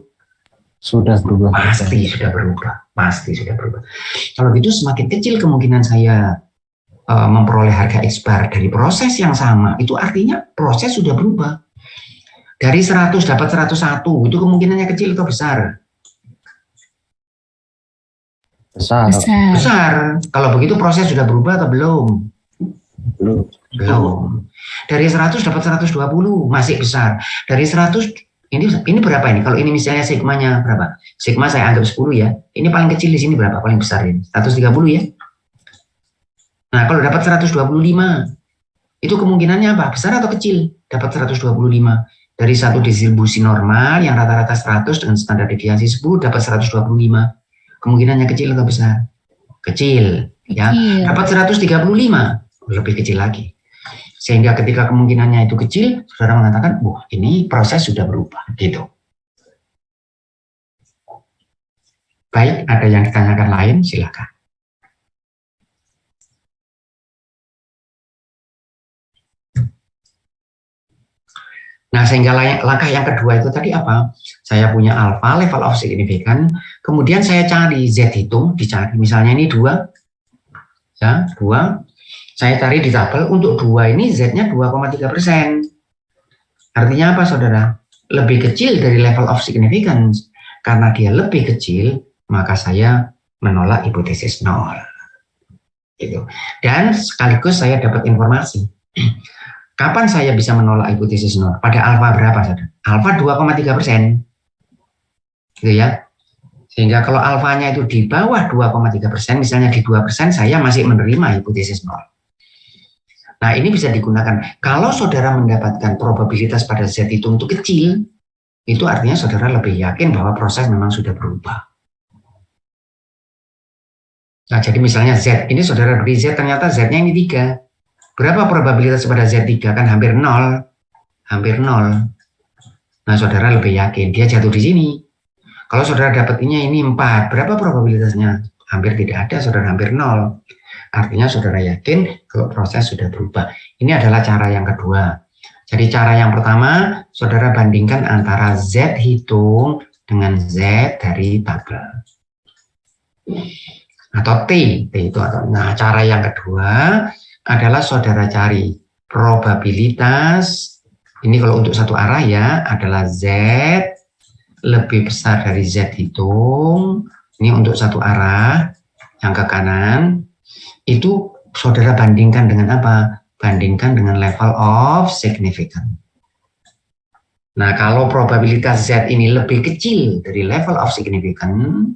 Sudah berubah. Pasti sudah berubah. Kalau gitu semakin kecil kemungkinan saya memperoleh harga X bar dari proses yang sama, itu artinya proses sudah berubah. Dari 100 dapat 101, itu kemungkinannya kecil atau besar? Besar. Besar. Kalau begitu proses sudah berubah atau belum? Belum. Dari 100 dapat 120, masih besar. Dari 100, ini berapa ini? Kalau ini misalnya sigmanya berapa? Sigma saya anggap 10 ya. Ini paling kecil di sini berapa? Paling besar ini. 130 ya. Nah, kalau dapat 125, itu kemungkinannya apa? Besar atau kecil? Dapat 125. Dari satu distribusi normal yang rata-rata 100 dengan standar deviasi 10 dapat 125. Kemungkinannya kecil atau besar? Kecil. Ya. Dapat 135, lebih kecil lagi. Sehingga ketika kemungkinannya itu kecil, saudara mengatakan, wah ini proses sudah berubah. Gitu. Baik, ada yang ditanyakan lain? Silakan. Nah, sehingga langkah yang kedua itu tadi apa? Saya punya alfa, level of significance, kemudian saya cari Z hitung, dicari. Misalnya ini 2, ya, 2. Saya cari di tabel, untuk 2 ini Z-nya 2,3%. Artinya apa, saudara? Lebih kecil dari level of significance. Karena dia lebih kecil, maka saya menolak hipotesis 0. Gitu. Dan sekaligus saya dapat informasi. Kapan saya bisa menolak hipotesis 0? Pada alfa berapa, saudara? Alfa 2,3%. Gitu ya. Sehingga kalau alfanya itu di bawah 2,3%, misalnya di 2%, saya masih menerima hipotesis 0. Nah, ini bisa digunakan. Kalau saudara mendapatkan probabilitas pada Z itu untuk kecil, itu artinya saudara lebih yakin bahwa proses memang sudah berubah. Nah, jadi misalnya Z, ini saudara beri Z, ternyata Z-nya ini 3. Berapa probabilitas pada Z3? Kan hampir 0. Hampir 0. Nah, saudara lebih yakin, dia jatuh di sini. Kalau saudara dapatnya ini 4, berapa probabilitasnya? Hampir tidak ada, saudara, hampir 0. Artinya saudara yakin kalau proses sudah berubah. Ini adalah cara yang kedua. Jadi cara yang pertama, saudara bandingkan antara Z hitung dengan Z dari tabel. Atau T itu atau. Nah, cara yang kedua adalah saudara cari probabilitas. Ini kalau untuk satu arah ya, adalah Z lebih besar dari Z hitung. Ini untuk satu arah yang ke kanan. Itu saudara bandingkan dengan apa? Bandingkan dengan level of significance. Nah, kalau probabilitas Z ini lebih kecil dari level of significance,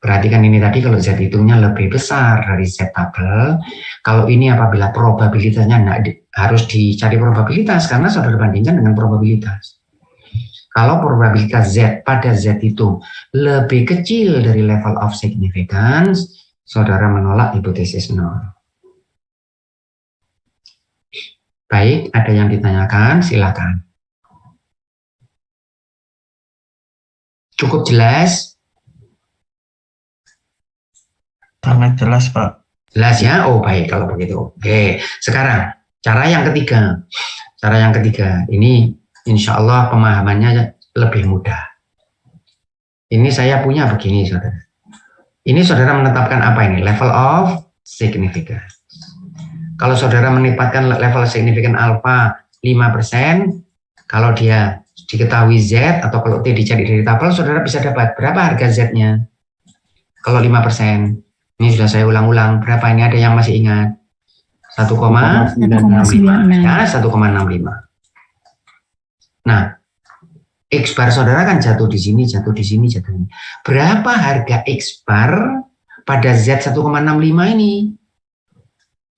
berarti kan ini tadi kalau Z hitungnya lebih besar dari Z tabel. Kalau ini apabila probabilitasnya harus dicari probabilitas karena saudara bandingkan dengan probabilitas. Kalau probabilitas Z pada Z hitung lebih kecil dari level of significance, saudara menolak hipotesis 0. Baik, ada yang ditanyakan? Silakan. Cukup jelas? Sangat jelas, Pak. Jelas ya? Oh, baik kalau begitu. Oke, sekarang cara yang ketiga. Cara yang ketiga, ini insya Allah pemahamannya lebih mudah. Ini saya punya begini, saudara. Ini saudara menetapkan apa ini? Level of significance. Kalau saudara menetapkan level significance alpha 5%, kalau dia diketahui Z atau kalau T dicari dari tabel, saudara bisa dapat berapa harga Z-nya. Kalau 5%, ini sudah saya ulang-ulang. Berapa ini? Ada yang masih ingat? 1,95. Ya, 1,65. Nah, X bar saudara kan jatuh di sini, jatuh di sini, jatuh di sini. Berapa harga X bar pada Z 1,65 ini?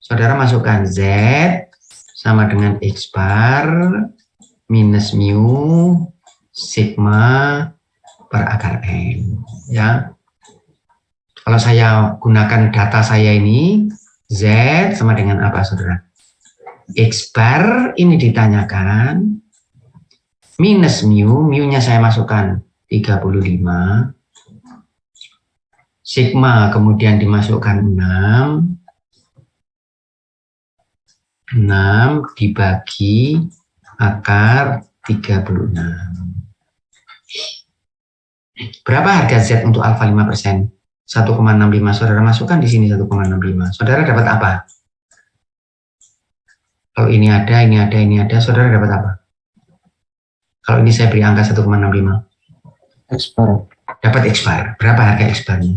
Saudara masukkan Z sama dengan X bar minus mu sigma per akar N. Ya. Kalau saya gunakan data saya ini, Z sama dengan apa, saudara? X bar ini ditanyakan, minus mu-nya saya masukkan 35, sigma kemudian dimasukkan 6 dibagi akar 36. Berapa harga Z untuk alfa 5%? 1,65, saudara masukkan di sini 1,65. Saudara dapat apa? Kalau ini ada, saudara dapat apa? Kalau ini saya beri angka 1,65. X bar. Dapat X bar. Berapa harga X barnya?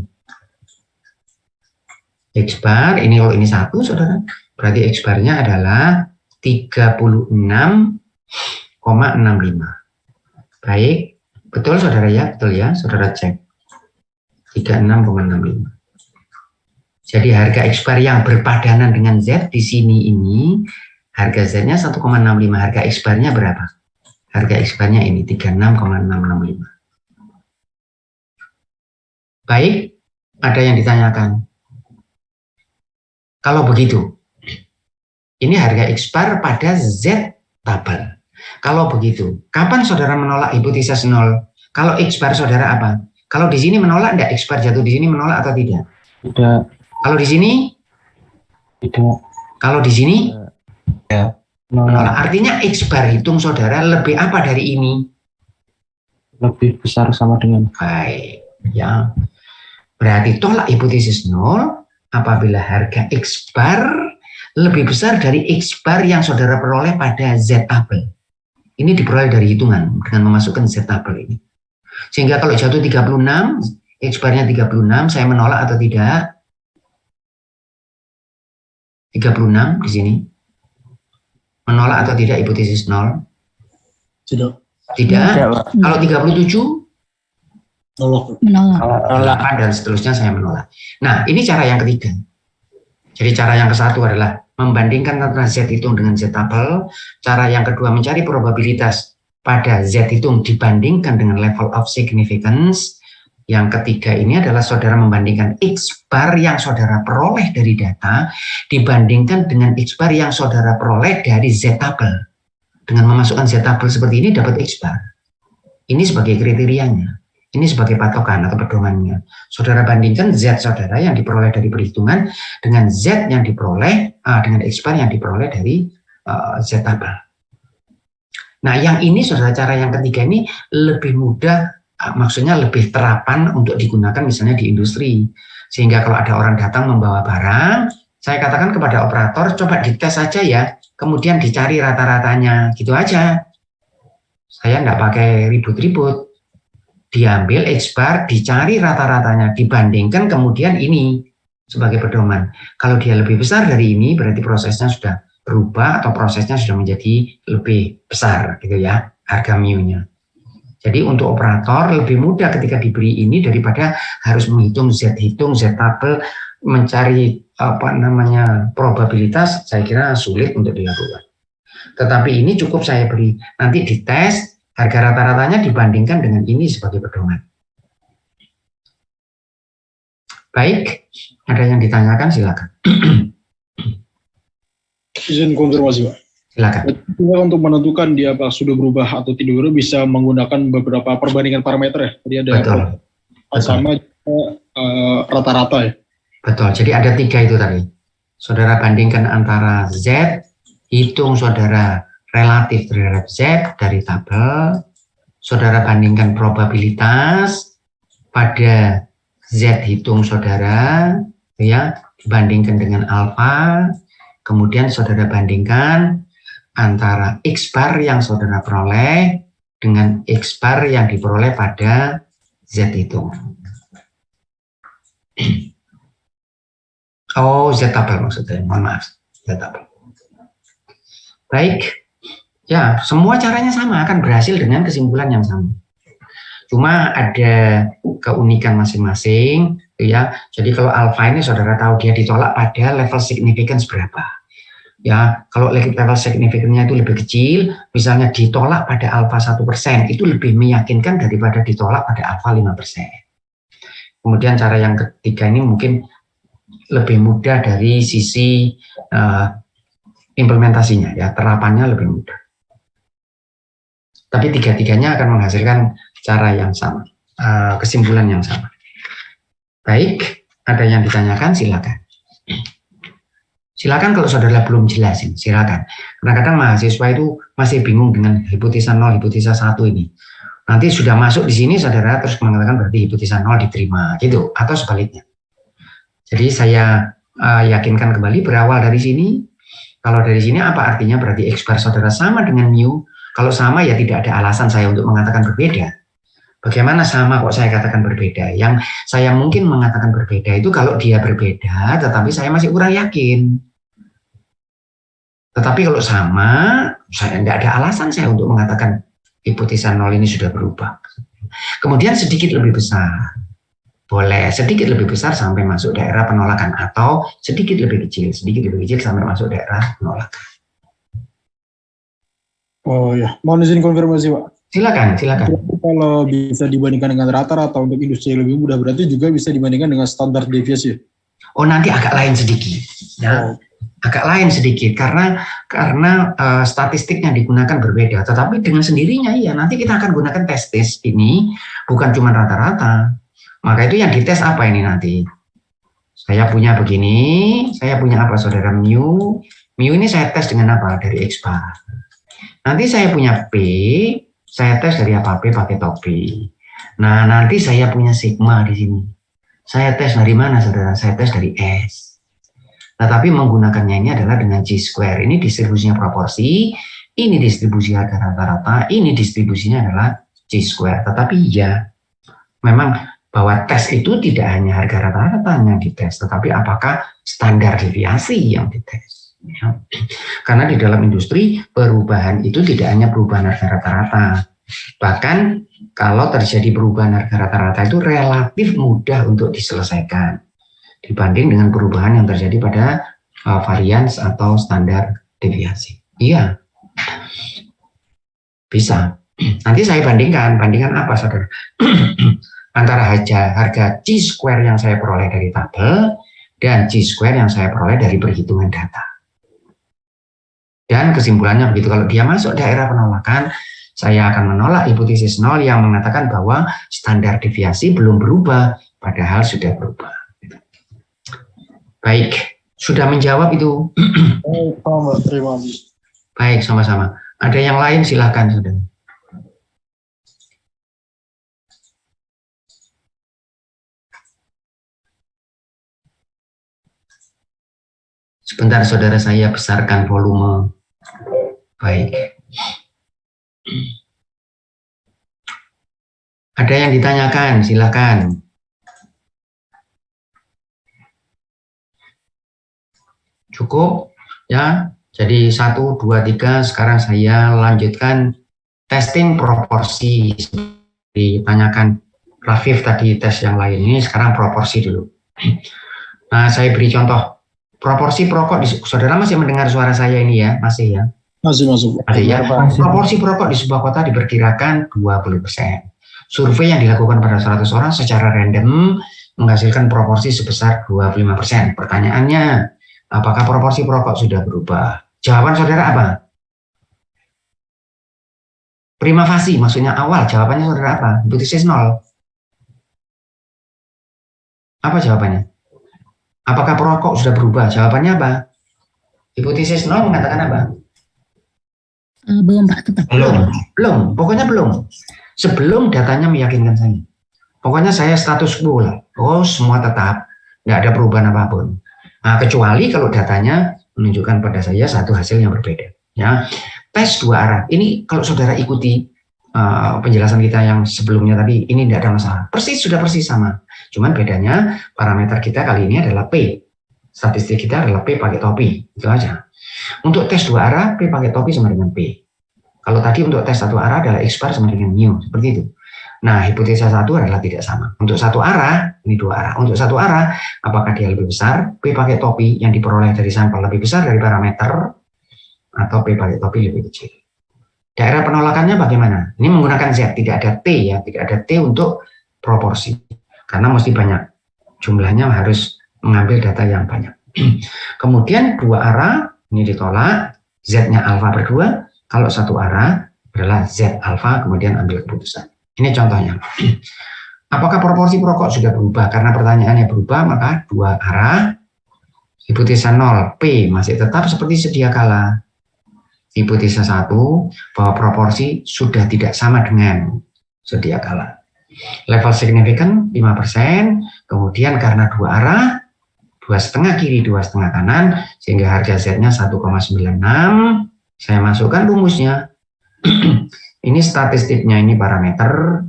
X bar, ini kalau ini 1, saudara. Berarti X bar-nya adalah 36,65. Baik, betul saudara ya? Betul ya, saudara cek. 36,65. Jadi harga X bar yang berpadanan dengan Z di sini ini, harga Z-nya 1,65. Harga X bar-nya berapa? Harga X bar-nya ini 36,665. Baik, ada yang ditanyakan. Kalau begitu, ini harga X bar pada Z tabel. Kalau begitu, kapan saudara menolak hipotesis 0? Kalau X bar saudara apa? Kalau di sini menolak enggak? X bar jatuh di sini menolak atau tidak? Tidak. Kalau di sini? Tidak. Kalau di sini? Ya. Menolak. Artinya X bar hitung saudara lebih apa dari ini? Lebih besar sama dengan. Baik, ya. Berarti tolak hipotesis 0 apabila harga X bar lebih besar dari X bar yang saudara peroleh pada Z tabel. Ini diperoleh dari hitungan dengan memasukkan Z tabel ini. Sehingga kalau jatuh 36, X barnya 36, saya menolak atau tidak? 36 di sini. Menolak atau tidak hipotesis 0? Tidak. Tidak. Kalau 37? Menolak. 8 dan seterusnya saya menolak. Nah, ini cara yang ketiga. Jadi cara yang ke-1 adalah membandingkan antara Z hitung dengan Z tabel. Cara yang kedua mencari probabilitas pada Z hitung dibandingkan dengan level of significance. Yang ketiga ini adalah saudara membandingkan X bar yang saudara peroleh dari data dibandingkan dengan X bar yang saudara peroleh dari Z tabel. Dengan memasukkan Z tabel seperti ini dapat X bar. Ini sebagai kriterianya. Ini sebagai patokan atau pedomannya. Saudara bandingkan Z saudara yang diperoleh dari perhitungan dengan Z yang diperoleh dengan X bar yang diperoleh dari Z tabel. Nah, yang ini saudara, cara yang ketiga ini lebih mudah, maksudnya lebih terapan untuk digunakan misalnya di industri. Sehingga kalau ada orang datang membawa barang, saya katakan kepada operator, coba dites saja ya, kemudian dicari rata-ratanya, gitu aja. Saya enggak pakai ribut-ribut. Diambil X bar, dicari rata-ratanya, dibandingkan kemudian ini sebagai pedoman. Kalau dia lebih besar dari ini, berarti prosesnya sudah berubah atau prosesnya sudah menjadi lebih besar, gitu ya, harga mu-nya. Jadi untuk operator lebih mudah ketika diberi ini daripada harus menghitung Z tabel, mencari probabilitas, saya kira sulit untuk dilakukan. Tetapi ini cukup saya beri, nanti dites, harga rata-ratanya dibandingkan dengan ini sebagai pedoman. Baik, ada yang ditanyakan silakan. Izin konfirmasi, Pak. Silakan. Untuk menentukan dia apa sudah berubah atau tidak bisa menggunakan beberapa perbandingan parameter ya. Tadi ada Betul. sama rata-rata ya. Betul. Jadi ada 3 itu tadi. Saudara bandingkan antara Z, hitung saudara relatif terhadap Z dari tabel, saudara bandingkan probabilitas pada Z hitung saudara, ya, dibandingkan dengan alfa, kemudian saudara bandingkan antara X bar yang saudara peroleh dengan X bar yang diperoleh pada Z hitung. Oh, Z tabel maksudnya, mohon maaf, Z tabel. Baik. Ya, semua caranya sama, akan berhasil dengan kesimpulan yang sama. Cuma ada keunikan masing-masing, ya. Jadi kalau alfa ini saudara tahu dia ditolak pada level significance berapa. Ya, kalau level significance-nya itu lebih kecil, misalnya ditolak pada alfa 1%, itu lebih meyakinkan daripada ditolak pada alfa 5%. Kemudian cara yang ketiga ini mungkin lebih mudah dari sisi implementasinya, ya, terapannya lebih mudah. Tapi tiga-tiganya akan menghasilkan cara yang sama, kesimpulan yang sama. Baik, ada yang ditanyakan, silakan. Silakan kalau saudara belum jelasin, silakan. Karena kadang mahasiswa itu masih bingung dengan hipotesa 0, hipotesa 1 ini. Nanti sudah masuk di sini, saudara terus mengatakan berarti hipotesa 0 diterima, gitu, atau sebaliknya. Jadi saya yakinkan kembali berawal dari sini. Kalau dari sini apa artinya? Berarti X bar saudara sama dengan mu. Kalau sama ya tidak ada alasan saya untuk mengatakan berbeda. Bagaimana sama kok saya katakan berbeda? Yang saya mungkin mengatakan berbeda itu kalau dia berbeda, tetapi saya masih kurang yakin. Tetapi kalau sama, saya tidak ada alasan saya untuk mengatakan hipotesa 0 ini sudah berubah. Kemudian sedikit lebih besar. Boleh sedikit lebih besar sampai masuk daerah penolakan, atau sedikit lebih kecil sampai masuk daerah penolakan. Oh ya, mohon izin konfirmasi Pak. Silakan. Kalau bisa dibandingkan dengan rata-rata untuk industri yang lebih mudah, berarti juga bisa dibandingkan dengan standar deviasi. Oh, nanti agak lain sedikit. Ya. Agak lain sedikit karena statistik yang digunakan berbeda. Tetapi dengan sendirinya ya nanti kita akan gunakan tes ini bukan cuma rata-rata. Maka itu yang dites apa ini nanti? Saya punya begini, saya punya apa saudara mu ini saya tes dengan apa? Dari X bar. Nanti saya punya P, saya tes dari apa? P pakai topi. Nah, nanti saya punya sigma di sini. Saya tes dari mana saudara? Saya tes dari S. Nah, tapi menggunakannya ini adalah dengan G-square. Ini distribusinya proporsi, ini distribusi harga rata-rata, ini distribusinya adalah G-square. Tetapi ya, memang bahwa tes itu tidak hanya harga rata-rata yang dites, tetapi apakah standar deviasi yang dites. Ya. Karena di dalam industri, perubahan itu tidak hanya perubahan harga rata-rata. Bahkan kalau terjadi perubahan harga rata-rata itu relatif mudah untuk diselesaikan dibanding dengan perubahan yang terjadi pada varians atau standar deviasi. Iya, bisa. Nanti saya bandingkan apa saudara? Antara harga G-square yang saya peroleh dari tabel dan G-square yang saya peroleh dari perhitungan data. Dan kesimpulannya begitu, kalau dia masuk daerah penolakan, saya akan menolak hipotesis 0 yang mengatakan bahwa standar deviasi belum berubah, padahal sudah berubah. Baik, sudah menjawab itu? Terima kasih. Baik, sama-sama. Ada yang lain silakan saudara. Sebentar saudara, saya besarkan volume. Baik. Ada yang ditanyakan, silakan. Cukup ya. Jadi 1, 2, 3. Sekarang saya lanjutkan testing proporsi. Ditanyakan Rafif tadi tes yang lain, ini sekarang proporsi dulu. Nah, saya beri contoh. Proporsi perokok, saudara masih mendengar suara saya ini ya? Masih ya? Masih masuk. Masih ya? Proporsi perokok di sebuah kota diperkirakan 20%. Survei yang dilakukan pada 100 orang secara random menghasilkan proporsi sebesar 25%. Pertanyaannya, apakah proporsi perokok sudah berubah? Jawaban saudara apa? Prima facie, maksudnya awal. Jawabannya saudara apa? Hipotesis 0. Apa jawabannya? Apakah perokok sudah berubah? Jawabannya apa? Hipotesis 0 mengatakan apa? Belum Pak, tetap. Belum. Pokoknya belum. Sebelum datanya meyakinkan saya. Pokoknya saya status quo lah. Oh, semua tetap. Nggak ada perubahan apapun. Nah, kecuali kalau datanya menunjukkan pada saya satu hasil yang berbeda. Ya, tes 2 arah. Ini kalau saudara ikuti penjelasan kita yang sebelumnya tadi, ini tidak ada masalah. Sudah persis sama. Cuman bedanya parameter kita kali ini adalah P. Statistik kita adalah P pakai topi. Itu aja. Untuk tes 2 arah, P pakai topi sama dengan P. Kalau tadi untuk tes 1 arah adalah X bar sama dengan mu. Seperti itu. Nah, hipotesa 1 adalah tidak sama. Untuk 1 arah, ini 2 arah. Untuk 1 arah, apakah dia lebih besar? P pakai topi yang diperoleh dari sampel lebih besar dari parameter, atau P pakai topi lebih kecil. Daerah penolakannya bagaimana? Ini menggunakan Z, tidak ada T ya, tidak ada T untuk proporsi. Karena mesti banyak. Jumlahnya harus mengambil data yang banyak. Kemudian 2 arah, ini ditolak, Z-nya alfa per 2. Kalau 1 arah adalah Z alfa, kemudian ambil keputusan. Ini contohnya. Apakah proporsi perokok sudah berubah? Karena pertanyaannya berubah, maka 2 arah, hipotesa 0, P masih tetap seperti sedia kala. Hipotesa 1, bahwa proporsi sudah tidak sama dengan sedia kala. Level signifikan 5%, kemudian karena 2 arah, 2,5 kiri, 2,5 kanan, sehingga harga Z-nya 1,96. Saya masukkan rumusnya. Ini statistiknya, ini parameter.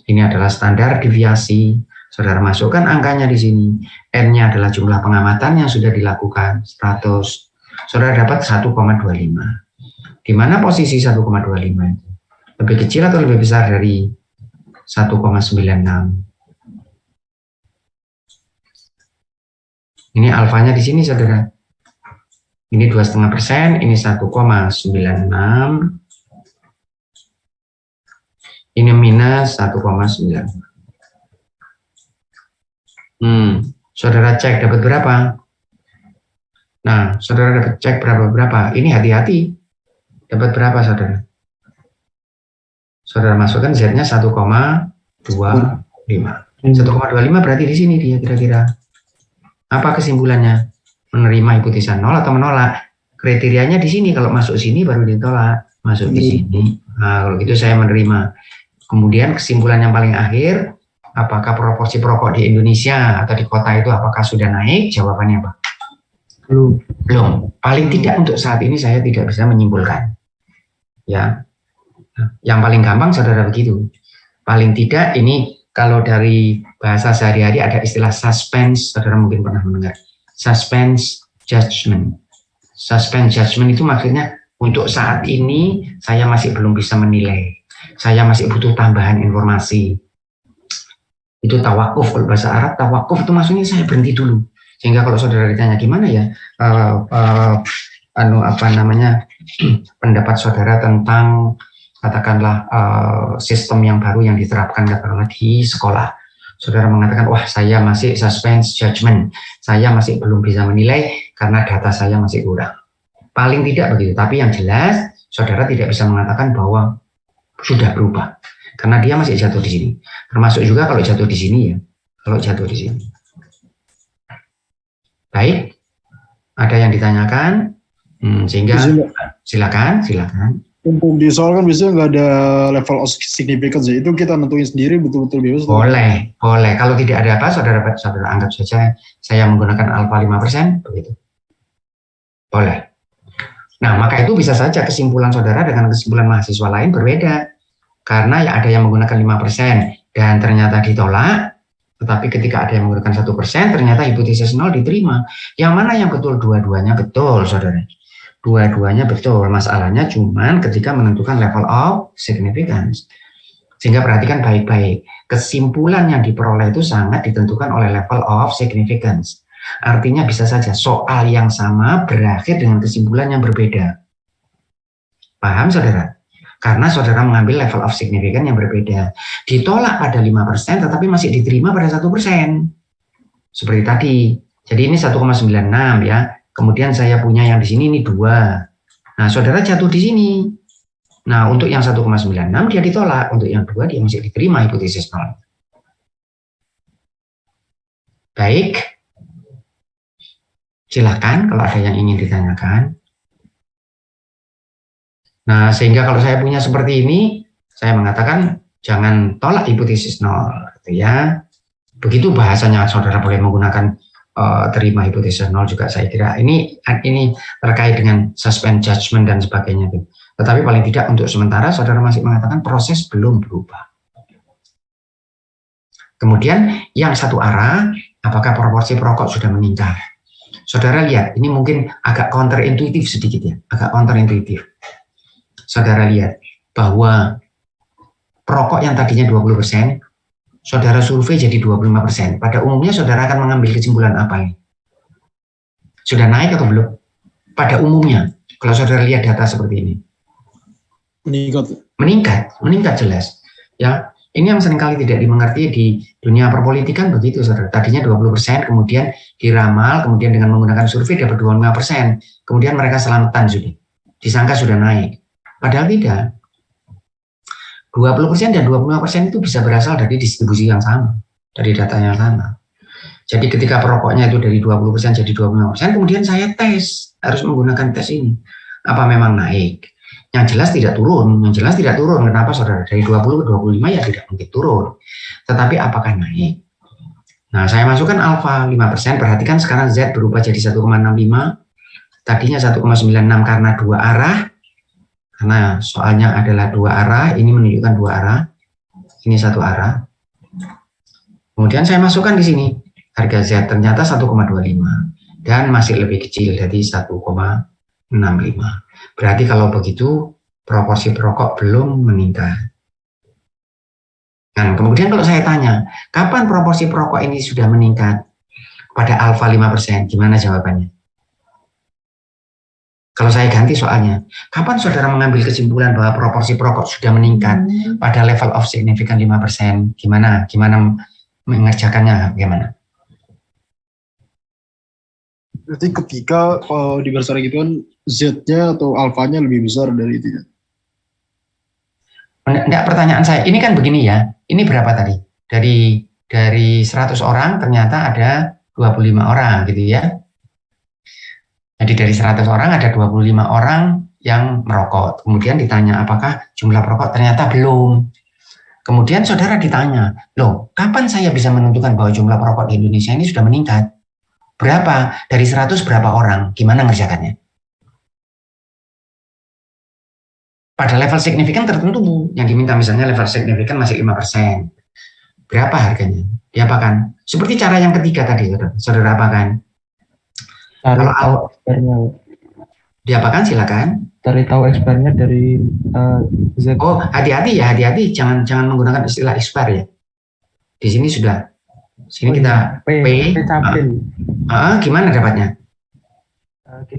Ini adalah standar deviasi. Saudara masukkan angkanya di sini. N-nya adalah jumlah pengamatan yang sudah dilakukan, 100. saudara dapat 1,25. Di mana posisi 1,25 itu? Lebih kecil atau lebih besar dari 1,96? Ini alfanya di sini, saudara. Ini 2,5%, ini 1,96, ini minus 1,9. Saudara cek dapat berapa? Nah, saudara dapat cek berapa? Ini hati-hati. Dapat berapa, saudara? Saudara masukkan Z-nya 1,25. 1,25 berarti di sini dia kira-kira. Apa kesimpulannya? Menerima hipotesa 0 atau menolak? Kriterianya di sini, kalau masuk sini baru ditolak. Masuk di sini. Nah, kalau gitu saya menerima. Kemudian kesimpulan yang paling akhir, apakah proporsi perokok di Indonesia atau di kota itu apakah sudah naik? Jawabannya apa? Belum. Paling tidak untuk saat ini saya tidak bisa menyimpulkan. Ya. Yang paling gampang saudara begitu. Paling tidak ini kalau dari bahasa sehari-hari ada istilah suspense, saudara mungkin pernah mendengar. Suspense judgment. Suspense judgment itu maksudnya untuk saat ini saya masih belum bisa menilai. Saya masih butuh tambahan informasi. Itu tawakuf, kalau bahasa Arab tawakuf itu maksudnya saya berhenti dulu. Sehingga kalau saudara ditanya gimana ya pendapat saudara tentang katakanlah sistem yang baru yang diterapkan katakanlah di sekolah. Saudara mengatakan, wah saya masih suspense judgment, saya masih belum bisa menilai karena data saya masih kurang. Paling tidak begitu, tapi yang jelas saudara tidak bisa mengatakan bahwa sudah berubah, karena dia masih jatuh di sini. Termasuk juga kalau jatuh di sini ya, kalau jatuh di sini. Baik, ada yang ditanyakan, sehingga silakan. Untuk di soal kan biasanya nggak ada level of significance ya, itu kita nentuin sendiri betul-betul bebas. Boleh. Kalau tidak ada apa, saudara anggap saja saya menggunakan alfa 5%, begitu. Boleh. Nah, maka itu bisa saja kesimpulan saudara dengan kesimpulan mahasiswa lain berbeda. Karena ya ada yang menggunakan 5% dan ternyata ditolak, tetapi ketika ada yang menggunakan 1%, ternyata hipotesis 0 diterima. Yang mana yang betul? Dua-duanya betul, saudara. Dua-duanya betul, masalahnya cuman ketika menentukan level of significance. Sehingga perhatikan baik-baik, kesimpulan yang diperoleh itu sangat ditentukan oleh level of significance. Artinya bisa saja soal yang sama berakhir dengan kesimpulan yang berbeda. Paham saudara? Karena saudara mengambil level of significance yang berbeda. Ditolak pada 5% tetapi masih diterima pada 1%. Seperti tadi. Jadi ini 1,96 ya. Kemudian saya punya yang di sini ini 2. Nah, saudara jatuh di sini. Nah, untuk yang 1,96 dia ditolak, untuk yang 2 dia masih diterima hipotesis 0. Baik. Silakan kalau ada yang ingin ditanyakan. Nah, sehingga kalau saya punya seperti ini, saya mengatakan jangan tolak hipotesis 0 gitu ya. Begitu bahasanya saudara boleh menggunakan terima hipotesis 0 juga saya kira ini terkait dengan suspense judgment dan sebagainya. Tetapi paling tidak untuk sementara saudara masih mengatakan proses belum berubah. Kemudian yang satu arah, apakah proporsi perokok sudah meningkat? Saudara lihat, ini mungkin agak counterintuitif sedikit ya, agak counterintuitif. Saudara lihat bahwa perokok yang tadinya 20%, saudara survei jadi 25%. Pada umumnya saudara akan mengambil kesimpulan apa ini? Sudah naik atau belum? Pada umumnya, kalau saudara lihat data seperti ini. Meningkat jelas. Ya, ini yang seringkali tidak dimengerti di dunia perpolitikan begitu, saudara. Tadinya 20%, kemudian diramal, kemudian dengan menggunakan survei dapat 25%. Kemudian mereka selamatan sudah. Disangka sudah naik. Padahal tidak. 20% dan 25% itu bisa berasal dari distribusi yang sama, dari data yang sama. Jadi ketika perokoknya itu dari 20% jadi 25%, kemudian saya tes, harus menggunakan tes ini. Apa memang naik? Yang jelas tidak turun. Kenapa saudara? Dari 20 ke 25 ya tidak mungkin turun. Tetapi apakah naik? Nah, saya masukkan alfa 5%, perhatikan sekarang Z berubah jadi 1,65, tadinya 1,96 karena 2 arah. Karena soalnya adalah 2 arah, ini menunjukkan 2 arah, ini 1 arah. Kemudian saya masukkan di sini harga Z ternyata 1,25 dan masih lebih kecil dari 1,96. 65. Berarti kalau begitu proporsi perokok belum meningkat. Nah, kemudian kalau saya tanya, kapan proporsi perokok ini sudah meningkat pada alfa 5%? Gimana jawabannya? Kalau saya ganti soalnya, kapan saudara mengambil kesimpulan bahwa proporsi perokok sudah meningkat pada level of significant 5%? Gimana mengerjakannya? Gimana? Berarti ketika di besar gitu kan Z-nya atau alfanya lebih besar dari itu ya? Enggak, pertanyaan saya, ini kan begini ya, ini berapa tadi? Dari 100 orang ternyata ada 25 orang gitu ya. Jadi dari 100 orang ada 25 orang yang merokok. Kemudian ditanya apakah jumlah perokok, ternyata belum. Kemudian saudara ditanya, loh kapan saya bisa menentukan bahwa jumlah perokok di Indonesia ini sudah meningkat? Berapa? Dari 100 berapa orang? Gimana ngerjakannya? Pada level signifikan tertentu, yang diminta misalnya level signifikan masih 5%. Berapa harganya? Diapakan? Seperti cara yang ketiga tadi, saudara apakan? Cari tahu expertnya. Diapakan? Silakan. Cari tahu expertnya dari Z. Oh, hati-hati ya, hati-hati. Jangan menggunakan istilah expert ya. Di sini sudah. Sini kita P. Gimana dapatnya?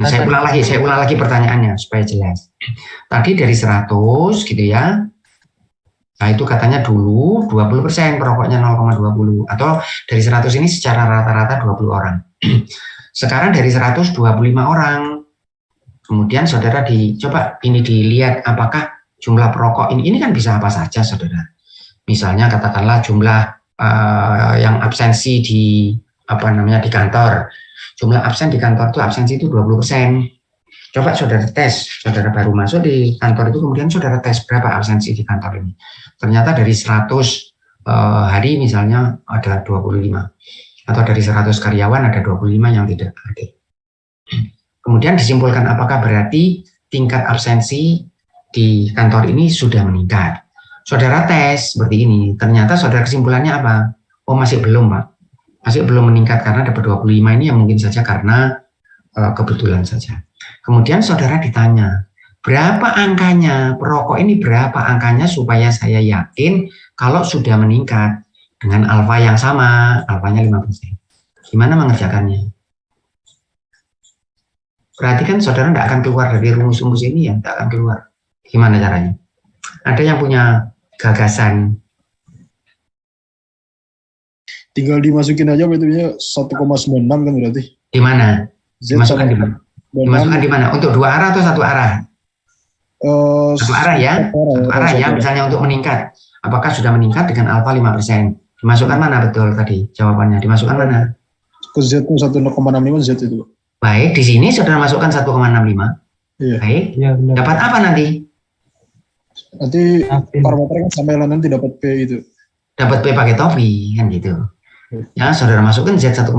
Saya ulang lagi pertanyaannya supaya jelas. Tadi dari 100 gitu ya. Nah itu katanya dulu 20% perokoknya 0,20 atau dari 100 ini secara rata-rata 20 orang. Sekarang dari 125 orang. Kemudian saudara coba ini dilihat apakah jumlah perokok ini kan bisa apa saja saudara. Misalnya katakanlah jumlah yang absensi di di kantor. Jumlah absen di kantor itu absensi itu 20%. Coba saudara tes, saudara baru masuk di kantor itu kemudian saudara tes berapa absensi di kantor ini. Ternyata dari 100 hari misalnya ada 25. Atau dari 100 karyawan ada 25 yang tidak hadir. Kemudian disimpulkan apakah berarti tingkat absensi di kantor ini sudah meningkat. Saudara tes seperti ini, ternyata saudara kesimpulannya apa? Oh masih belum Pak. Masih belum meningkat karena dapat 25 ini yang mungkin saja karena kebetulan saja. Kemudian saudara ditanya, berapa angkanya, perokok ini berapa angkanya supaya saya yakin kalau sudah meningkat dengan alfa yang sama, alfanya 5%. Gimana mengerjakannya? Berarti kan saudara tidak akan keluar dari rumus-rumus ini ya, tidak akan keluar. Gimana caranya? Ada yang punya gagasan? Tinggal dimasukin aja betulnya 1,96 kan berarti. Di mana? Dimasukkan di mana? Dimasukkan di mana? Untuk dua arah atau satu arah? Satu arah ya. Satu arah ya, misalnya untuk meningkat. Apakah sudah meningkat dengan alfa 5%? Dimasukkan mana betul tadi jawabannya? Dimasukkan mana? Ke Z 1,65 Z itu. Baik, di sini saudara masukkan 1,65. Iya. Baik. Ya, dapat apa nanti? Nanti parameter kan sama nanti dapat P itu. Dapat P pakai topi kan gitu. Ya, saudara masukkan Z 1,65,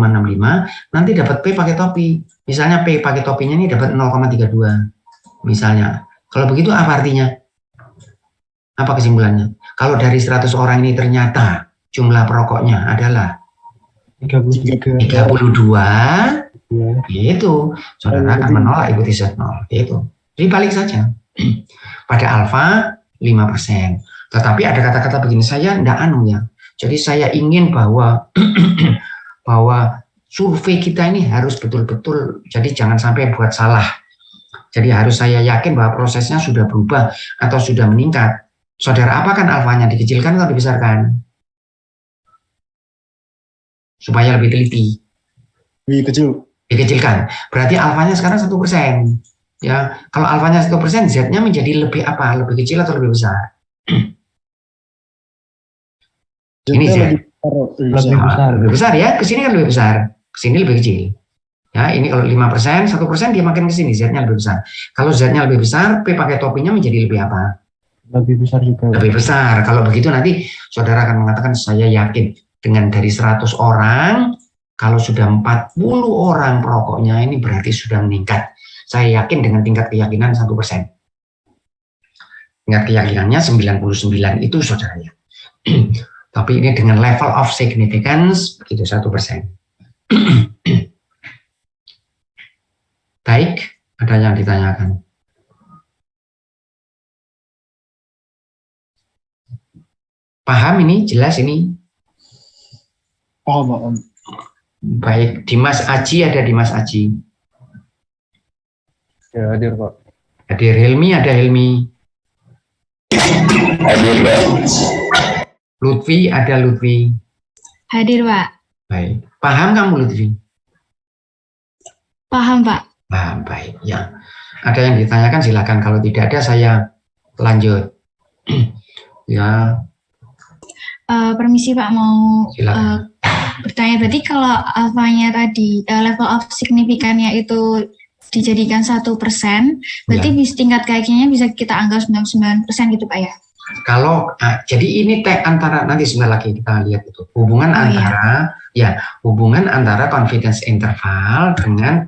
nanti dapat P pakai topi. Misalnya P pakai topinya ini dapat 0,32. Misalnya. Kalau begitu apa artinya? Apa kesimpulannya? Kalau dari 100 orang ini ternyata jumlah perokoknya adalah 32, itu saudara akan menolak ikuti Z0. Itu. Jadi balik saja. Pada alfa 5%. Tetapi ada kata-kata begini, saya enggak ya. Jadi saya ingin bahwa survei kita ini harus betul-betul, jadi jangan sampai buat salah. Jadi harus saya yakin bahwa prosesnya sudah berubah atau sudah meningkat. Saudara apakan alfanya, dikecilkan atau dibesarkan? Supaya lebih teliti. Lebih kecil. Dikecilkan. Berarti alfanya sekarang 1%. Ya, kalau alfanya 1%, Z-nya menjadi lebih apa? Lebih kecil atau lebih besar? Ini Z. Lebih besar ya, ke sini kan lebih besar, ke sini lebih kecil. Ya, ini kalau 5%, 1% dia makin ke sini, Z-nya lebih besar. Kalau Z-nya lebih besar, P pakai topinya menjadi lebih apa? Lebih besar juga. Lebih besar. Kalau begitu nanti saudara akan mengatakan saya yakin dengan dari 100 orang, kalau sudah 40 orang perokoknya ini berarti sudah meningkat. Saya yakin dengan tingkat keyakinan 1%. Tingkat keyakinannya 99 itu saudara ya. Tapi ini dengan level of significance begitu 1%. Baik, Ada yang ditanyakan? Paham ini? Jelas ini? Paham. Baik, Dimas Aji, ada Dimas Aji. Ya, hadir Pak. Hadir. Helmi, ada Helmi. Hadir Pak. Lutfi, ada Lutfi. Hadir, Pak. Baik. Paham kamu Lutfi? Paham, Pak. Paham, baik. Ya. Ada yang ditanyakan silakan. Kalau tidak ada saya lanjut. Ya. Permisi Pak, mau Silakan. bertanya. Berarti kalau alfanya tadi level of signifikannya itu dijadikan 1%, berarti Ya. tingkat KX-nya bisa kita anggap 99% gitu Pak ya? Kalau jadi ini antara nanti sebentar lagi kita lihat itu hubungan hubungan antara confidence interval dengan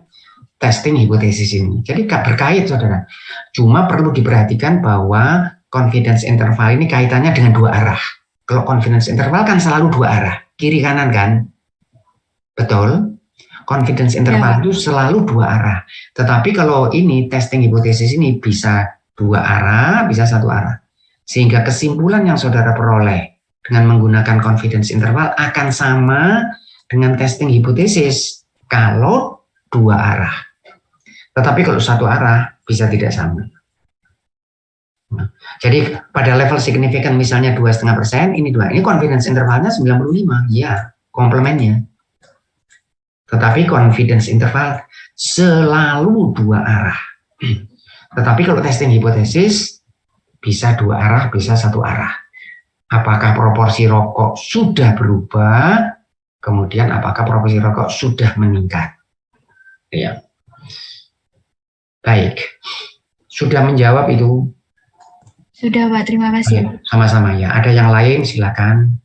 testing hipotesis ini. Jadi berkait saudara. Cuma perlu diperhatikan bahwa confidence interval ini kaitannya dengan dua arah. Kalau confidence interval kan selalu dua arah, kiri kanan kan, betul? Confidence interval itu selalu dua arah. Tetapi kalau ini testing hipotesis ini bisa dua arah, bisa satu arah. Sehingga kesimpulan yang saudara peroleh dengan menggunakan confidence interval akan sama dengan testing hipotesis kalau dua arah. Tetapi kalau satu arah bisa tidak sama. Nah, jadi pada level signifikan misalnya 2,5%, ini confidence intervalnya 95, ya komplemennya. Tetapi confidence interval selalu dua arah. Tetapi kalau testing hipotesis bisa dua arah, bisa satu arah. Apakah proporsi rokok sudah berubah? Kemudian apakah proporsi rokok sudah meningkat? Ya. Baik. Sudah menjawab itu? Sudah Pak, terima kasih. Sama-sama ya. Ada yang lain silakan.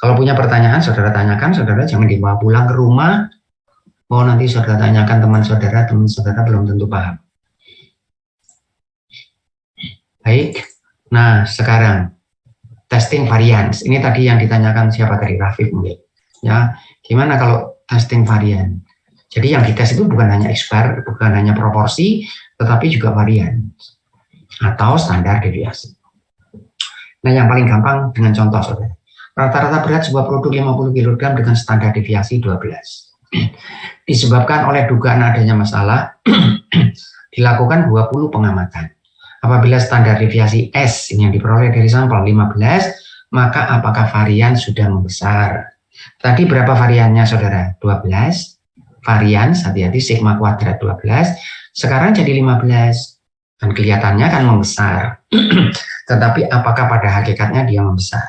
Kalau punya pertanyaan saudara tanyakan, saudara jangan dibawa pulang ke rumah. Mau nanti saudara tanyakan teman saudara belum tentu paham. Baik. Nah, sekarang testing variance. Ini tadi yang ditanyakan siapa tadi, Rafiq mungkin. Ya, gimana kalau testing varian? Jadi yang dites itu bukan hanya X-bar, bukan hanya proporsi, tetapi juga varian atau standar deviasi. Nah, yang paling gampang dengan contoh saudara. Rata-rata berat sebuah produk 50 kg dengan standar deviasi 12. Disebabkan oleh dugaan adanya masalah, dilakukan 20 pengamatan. Apabila standar deviasi S ini yang diperoleh dari sampel 15, maka apakah varian sudah membesar? Tadi berapa variannya saudara? 12. Varian, hati-hati, sigma kuadrat 12. Sekarang jadi 15. Dan kelihatannya kan membesar. Tetapi apakah pada hakikatnya dia membesar?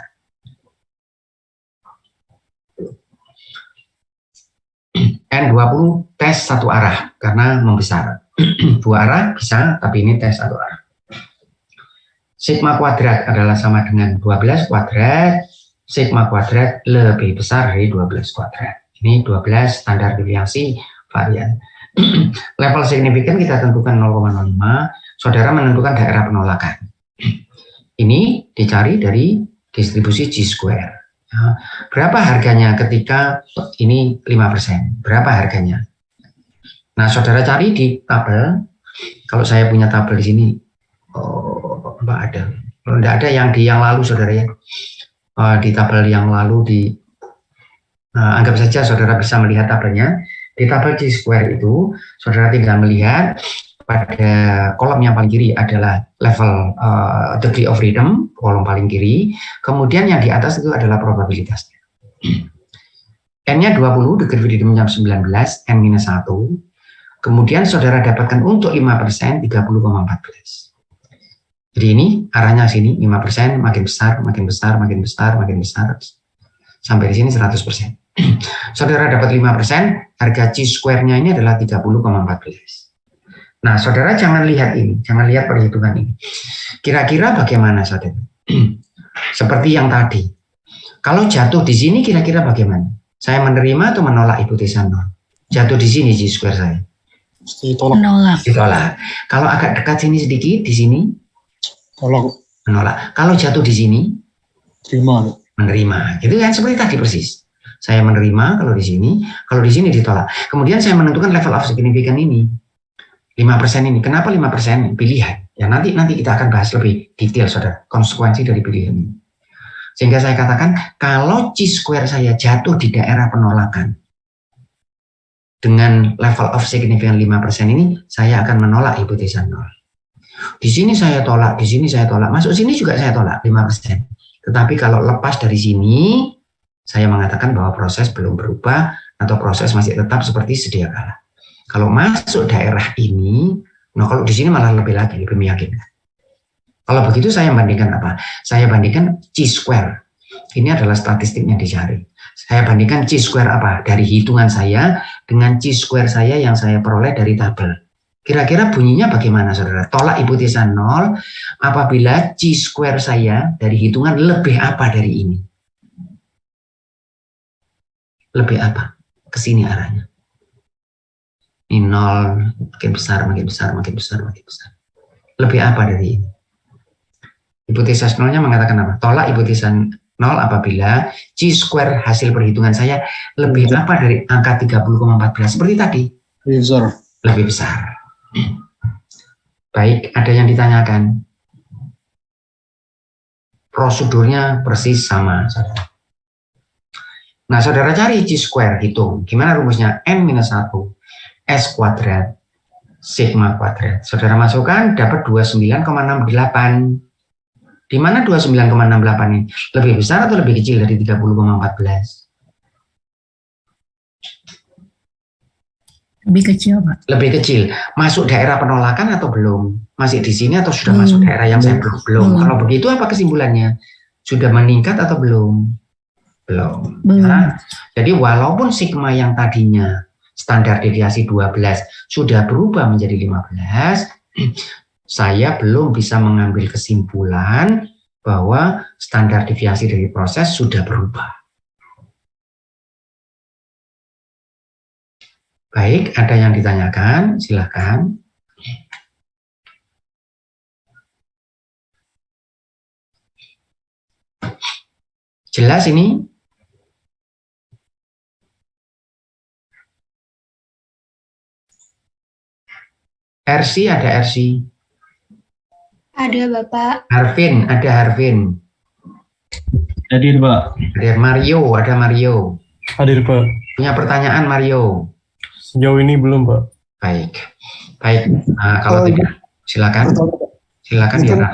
N20 tes satu arah karena membesar. Dua arah bisa, tapi ini tes satu arah. Sigma kuadrat adalah sama dengan 12 kuadrat. Sigma kuadrat lebih besar dari 12 kuadrat. Ini 12 standar deviasi varian. Level signifikan kita tentukan 0,05. Saudara menentukan daerah penolakan. Ini dicari dari distribusi G-square. Nah, berapa harganya ketika ini 5%? Berapa harganya? Nah, saudara cari di tabel. Kalau saya punya tabel di sini, Mbak ada. Kalau tidak ada yang di yang lalu, saudara ya. Di tabel yang lalu anggap saja saudara bisa melihat tabelnya. Di tabel G-square itu, saudara tinggal melihat pada kolom yang paling kiri adalah level degree of freedom, kolom paling kiri. Kemudian yang di atas itu adalah probabilitasnya. N-nya 20, degree of freedom-nya 19, N-1. Kemudian saudara dapatkan untuk 5%, 30,14. Jadi ini arahnya sini, 5%, makin besar, makin besar, makin besar, makin besar. Sampai di sini 100%. Saudara dapat 5%, harga Chi-square-nya ini adalah 30,14. Nah, saudara jangan lihat ini, jangan lihat perhitungan ini. Kira-kira bagaimana, saudara? Seperti yang tadi. Kalau jatuh di sini, kira-kira bagaimana? Saya menerima atau menolak hipotesa nol? Jatuh di sini Chi-square saya. Menolak. Ditolak. Kalau agak dekat sini sedikit, di sini menolak. Kalau jatuh di sini, Terima. menerima. Gitu kan seperti tadi persis. Saya menerima kalau di sini ditolak. Kemudian saya menentukan level of significance ini. 5% ini. Kenapa 5%? Pilihan. Ya nanti kita akan bahas lebih detail, saudara, konsekuensi dari pilihan ini. Sehingga saya katakan, kalau chi-square saya jatuh di daerah penolakan, dengan level of significance 5% ini, saya akan menolak hipotesa 0. Di sini saya tolak, di sini saya tolak, masuk sini juga saya tolak 5%. Tetapi kalau lepas dari sini, saya mengatakan bahwa proses belum berubah atau proses masih tetap seperti sedia kala. Kalau masuk daerah ini, nah kalau di sini malah lebih meyakinkan. Kalau begitu saya bandingkan apa? Saya bandingkan chi-square. Ini adalah statistiknya dicari. Saya bandingkan chi-square apa? Dari hitungan saya dengan chi-square saya yang saya peroleh dari tabel. Kira-kira bunyinya bagaimana, saudara? Tolak hipotesa 0 apabila chi-square saya dari hitungan lebih apa dari ini? Lebih apa? Ke sini arahnya. Ini 0, makin besar, makin besar, makin besar, makin besar. Lebih apa dari ini? Hipotesa 0-nya mengatakan apa? Tolak hipotesa 0 apabila chi-square hasil perhitungan saya lebih apa dari angka 30,14. Seperti tadi. Lebih besar. Lebih besar. Baik, ada yang ditanyakan? Prosedurnya persis sama, saudara. Nah, saudara cari chi-square, hitung. Gimana rumusnya? N-1, S kuadrat, sigma kuadrat. Saudara masukkan, dapat 29,68. Di mana 29,68 ini? Lebih besar atau lebih kecil dari 30,14? Lebih kecil, Pak. Lebih kecil. Masuk daerah penolakan atau belum? Masih di sini atau sudah masuk daerah yang saya belum? Kalau begitu apa kesimpulannya? Sudah meningkat atau belum? Belum. Nah, jadi walaupun sigma yang tadinya standar deviasi 12 sudah berubah menjadi 15, saya belum bisa mengambil kesimpulan bahwa standar deviasi dari proses sudah berubah. Baik, ada yang ditanyakan? Silakan. Jelas ini? RC ada RC. Ada Bapak. Harvin ada Harvin. Hadir, Pak. Ada Mario ada Mario. Hadir, Pak. Punya pertanyaan Mario? Sejauh ini belum, Pak. Baik. Nah, kalau tidak, silakan. Silakan Ini ya. kan,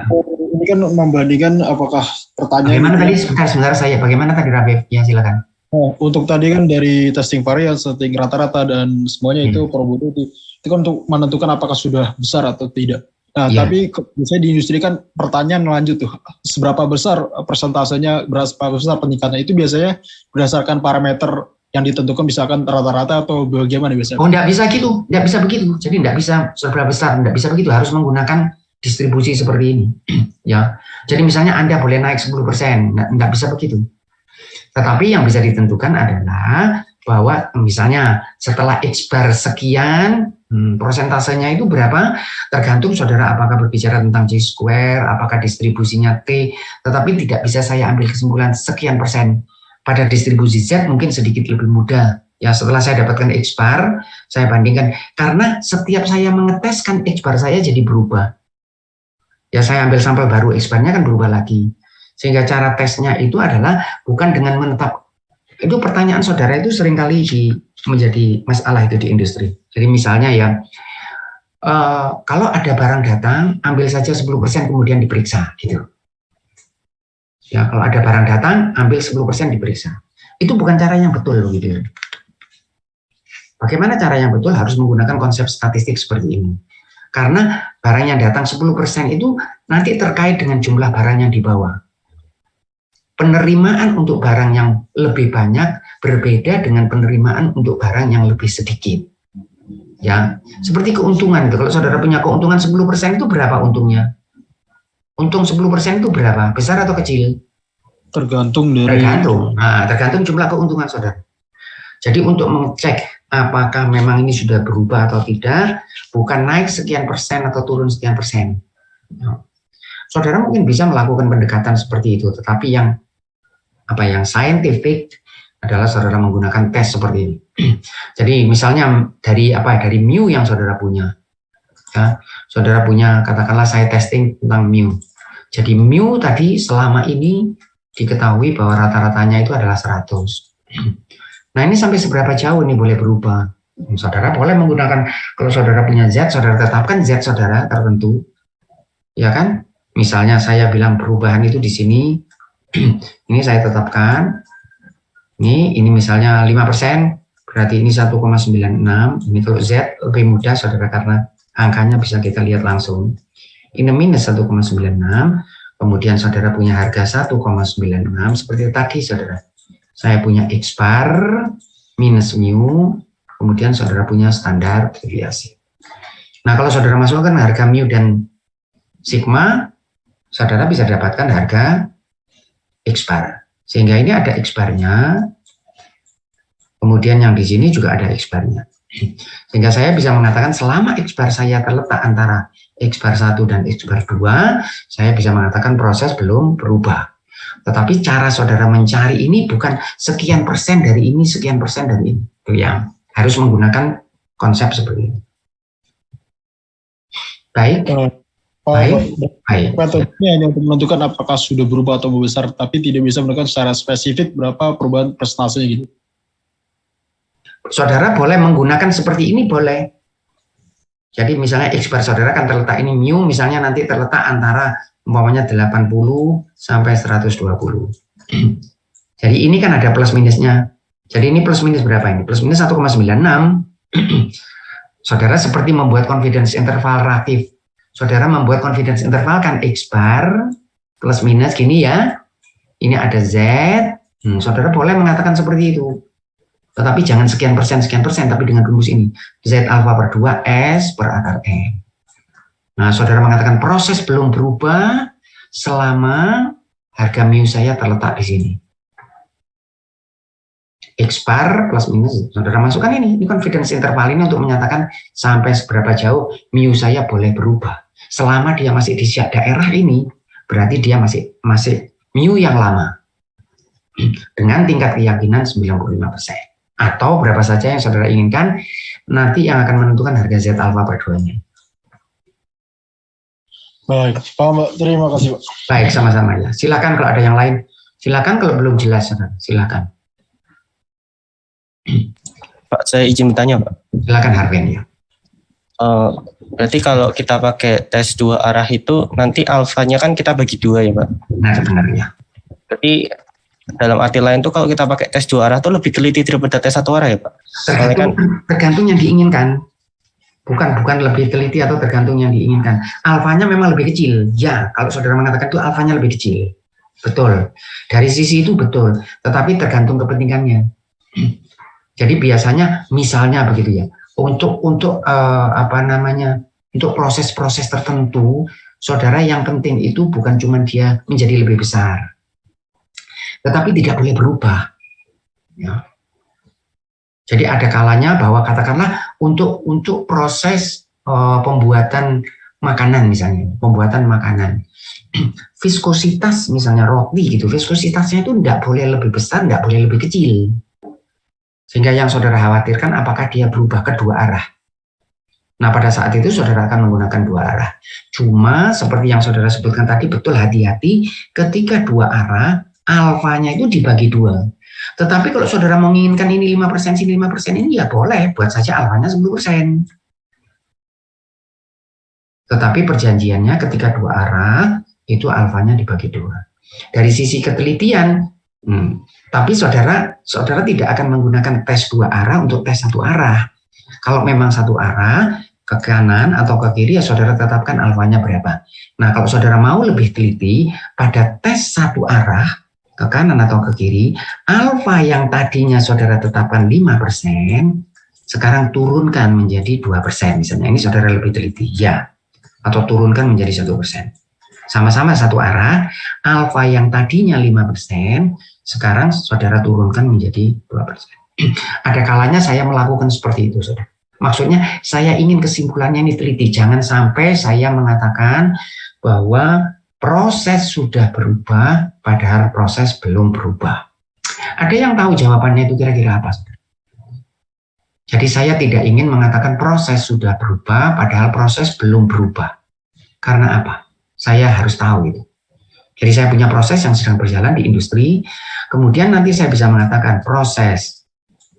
ini kan membandingkan apakah pertanyaan. Bagaimana tadi? Sebentar saya. Bagaimana tadi Rafif? Ya silakan. Oh, untuk tadi kan dari testing variance, testing rata-rata dan semuanya itu probability. Itu kan untuk menentukan apakah sudah besar atau tidak. Nah, tapi biasanya di industri kan pertanyaan lanjut tuh, seberapa besar persentasenya, berapa besar peningkatannya, itu biasanya berdasarkan parameter yang ditentukan misalkan rata-rata atau bagaimana biasanya? Oh, enggak bisa gitu, enggak bisa begitu. Jadi enggak bisa seberapa besar, enggak bisa begitu, harus menggunakan distribusi seperti ini. Ya. Jadi misalnya Anda boleh naik 10%, enggak bisa begitu. Tetapi yang bisa ditentukan adalah bahwa misalnya setelah X bar sekian, prosentasenya itu berapa, tergantung saudara apakah berbicara tentang chi-square, apakah distribusinya T, tetapi tidak bisa saya ambil kesimpulan sekian persen. Pada distribusi Z mungkin sedikit lebih mudah. Ya, setelah saya dapatkan X bar, saya bandingkan. Karena setiap saya mengeteskan X bar saya jadi berubah. Ya, saya ambil sampel baru, X barnya kan berubah lagi. Sehingga cara tesnya itu adalah bukan dengan menetap. Itu pertanyaan saudara itu seringkali menjadi masalah itu di industri. Jadi misalnya ya, kalau ada barang datang, ambil saja 10% kemudian diperiksa. Gitu. Ya, kalau ada barang datang, ambil 10% diperiksa. Itu bukan cara yang betul. Gitu. Bagaimana cara yang betul? Harus menggunakan konsep statistik seperti ini. Karena barang yang datang 10% itu nanti terkait dengan jumlah barang yang dibawa. Penerimaan untuk barang yang lebih banyak berbeda dengan penerimaan untuk barang yang lebih sedikit. Ya, seperti keuntungan. Kalau saudara punya keuntungan 10% itu berapa untungnya? Untung 10% itu berapa? Besar atau kecil? Tergantung dari. Tergantung. Nah, tergantung jumlah keuntungan saudara. Jadi untuk mengecek apakah memang ini sudah berubah atau tidak, bukan naik sekian persen atau turun sekian persen. Saudara mungkin bisa melakukan pendekatan seperti itu, tetapi yang scientific adalah saudara menggunakan tes seperti ini. Jadi misalnya dari mu yang saudara punya, ya, saudara punya, katakanlah saya testing tentang mu. Jadi mu tadi selama ini diketahui bahwa rata-ratanya itu adalah 100. Nah ini sampai seberapa jauh ini boleh berubah? Saudara boleh menggunakan, kalau saudara punya Z, saudara tetapkan Z saudara tertentu, ya kan? Misalnya saya bilang perubahan itu di sini, ini saya tetapkan. Ini misalnya 5%, berarti ini 1,96. Ini kalau Z lebih mudah saudara karena angkanya bisa kita lihat langsung. Ini minus 1,96. Kemudian saudara punya harga 1,96 seperti tadi saudara. Saya punya X bar minus mu, kemudian saudara punya standar deviasi. Nah kalau saudara masukkan harga mu dan sigma, saudara bisa dapatkan harga X bar. Sehingga ini ada X barnya, kemudian yang di sini juga ada X barnya. Sehingga saya bisa mengatakan selama X bar saya terletak antara X bar 1 dan X bar 2, saya bisa mengatakan proses belum berubah. Tetapi cara saudara mencari ini bukan sekian persen dari ini, sekian persen dari ini. Itu yang harus menggunakan konsep seperti ini. Baik. Baik. Metodenya hanya untuk menentukan apakah sudah berubah atau membesar, tapi tidak bisa menentukan secara spesifik berapa perubahan presentasinya gitu. Saudara boleh menggunakan seperti ini, boleh. Jadi misalnya X bar saudara kan terletak ini mu, misalnya nanti terletak antara umpamanya 80 sampai 120. Jadi ini kan ada plus minusnya. Jadi ini plus minus berapa ini? Plus minus 1,96. Saudara seperti membuat confidence interval relatif. Saudara membuat confidence interval kan X bar plus minus gini ya. Ini ada Z. Saudara boleh mengatakan seperti itu. Tetapi jangan sekian persen, tapi dengan rumus ini. Z alfa per 2 S per akar N. Nah, saudara mengatakan proses belum berubah selama harga mu saya terletak di sini. X bar plus minus, saudara masukkan ini confidence interval ini untuk menyatakan sampai seberapa jauh mu saya boleh berubah. Selama dia masih di daerah ini, berarti dia masih mu yang lama. Dengan tingkat keyakinan 95%. Atau berapa saja yang saudara inginkan, nanti yang akan menentukan harga Z alfa per 2-nya. Baik, Pak Mbak, terima kasih Pak. Baik, sama-sama ya. Silakan kalau ada yang lain. Silakan kalau belum jelas, silakan. Pak, saya izin bertanya, Pak. Silakan Harvin ya. Berarti kalau kita pakai tes 2 arah itu, nanti alfanya kan kita bagi 2 ya, Pak? Nah, sebenarnya. Berarti dalam arti lain tuh kalau kita pakai tes 2 arah tuh lebih teliti daripada tes 1 arah ya, Pak? Tergantung yang diinginkan. Bukan lebih teliti atau tergantung yang diinginkan. Alfanya memang lebih kecil. Ya, kalau saudara mengatakan itu alfanya lebih kecil. Betul. Dari sisi itu betul. Tetapi tergantung kepentingannya. Jadi biasanya misalnya begitu ya. Untuk proses-proses tertentu, saudara yang penting itu bukan cuma dia menjadi lebih besar. Tetapi tidak boleh berubah. Ya. Jadi ada kalanya bahwa katakanlah untuk proses pembuatan makanan misalnya, viskositas misalnya roti gitu, viskositasnya itu tidak boleh lebih besar, tidak boleh lebih kecil. Sehingga yang saudara khawatirkan apakah dia berubah ke 2 arah. Nah pada saat itu saudara akan menggunakan 2 arah. Cuma seperti yang saudara sebutkan tadi, betul hati-hati ketika 2 arah, alfanya itu dibagi 2. Tetapi kalau saudara menginginkan ini 5%, sini 5% ini ya boleh, buat saja alfanya 10%. Tetapi perjanjiannya ketika 2 arah, itu alfanya dibagi 2. Dari sisi ketelitian, tapi saudara tidak akan menggunakan tes 2 arah untuk tes 1 arah. Kalau memang 1 arah, ke kanan atau ke kiri, ya saudara tetapkan alfanya berapa. Nah kalau saudara mau lebih teliti, pada tes 1 arah, ke kanan atau ke kiri, alfa yang tadinya saudara tetapkan 5%, sekarang turunkan menjadi 2%. Misalnya ini saudara lebih teliti, ya. Atau turunkan menjadi 1%. Sama-sama 1 arah, alfa yang tadinya 5%, sekarang saudara turunkan menjadi 2%. Ada kalanya saya melakukan seperti itu, saudara. Maksudnya saya ingin kesimpulannya ini teliti. Jangan sampai saya mengatakan bahwa proses sudah berubah, padahal proses belum berubah. Ada yang tahu jawabannya itu kira-kira apa? Jadi saya tidak ingin mengatakan proses sudah berubah, padahal proses belum berubah. Karena apa? Saya harus tahu itu. Jadi saya punya proses yang sedang berjalan di industri, kemudian nanti saya bisa mengatakan proses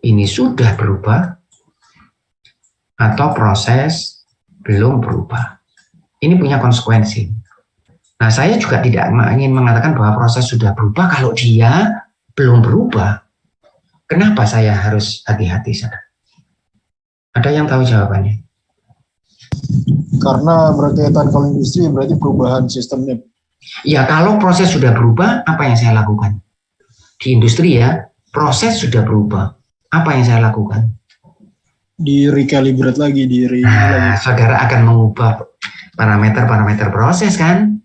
ini sudah berubah atau proses belum berubah. Ini punya konsekuensi. Nah, saya juga tidak ingin mengatakan bahwa proses sudah berubah kalau dia belum berubah. Kenapa saya harus hati-hati, saudara? Ada yang tahu jawabannya? Karena berkaitan kalau industri berarti perubahan sistemnya. Ya, kalau proses sudah berubah, apa yang saya lakukan? Di industri ya, proses sudah berubah. Apa yang saya lakukan? Di recalibrate lagi, Nah, saudara akan mengubah parameter-parameter proses kan?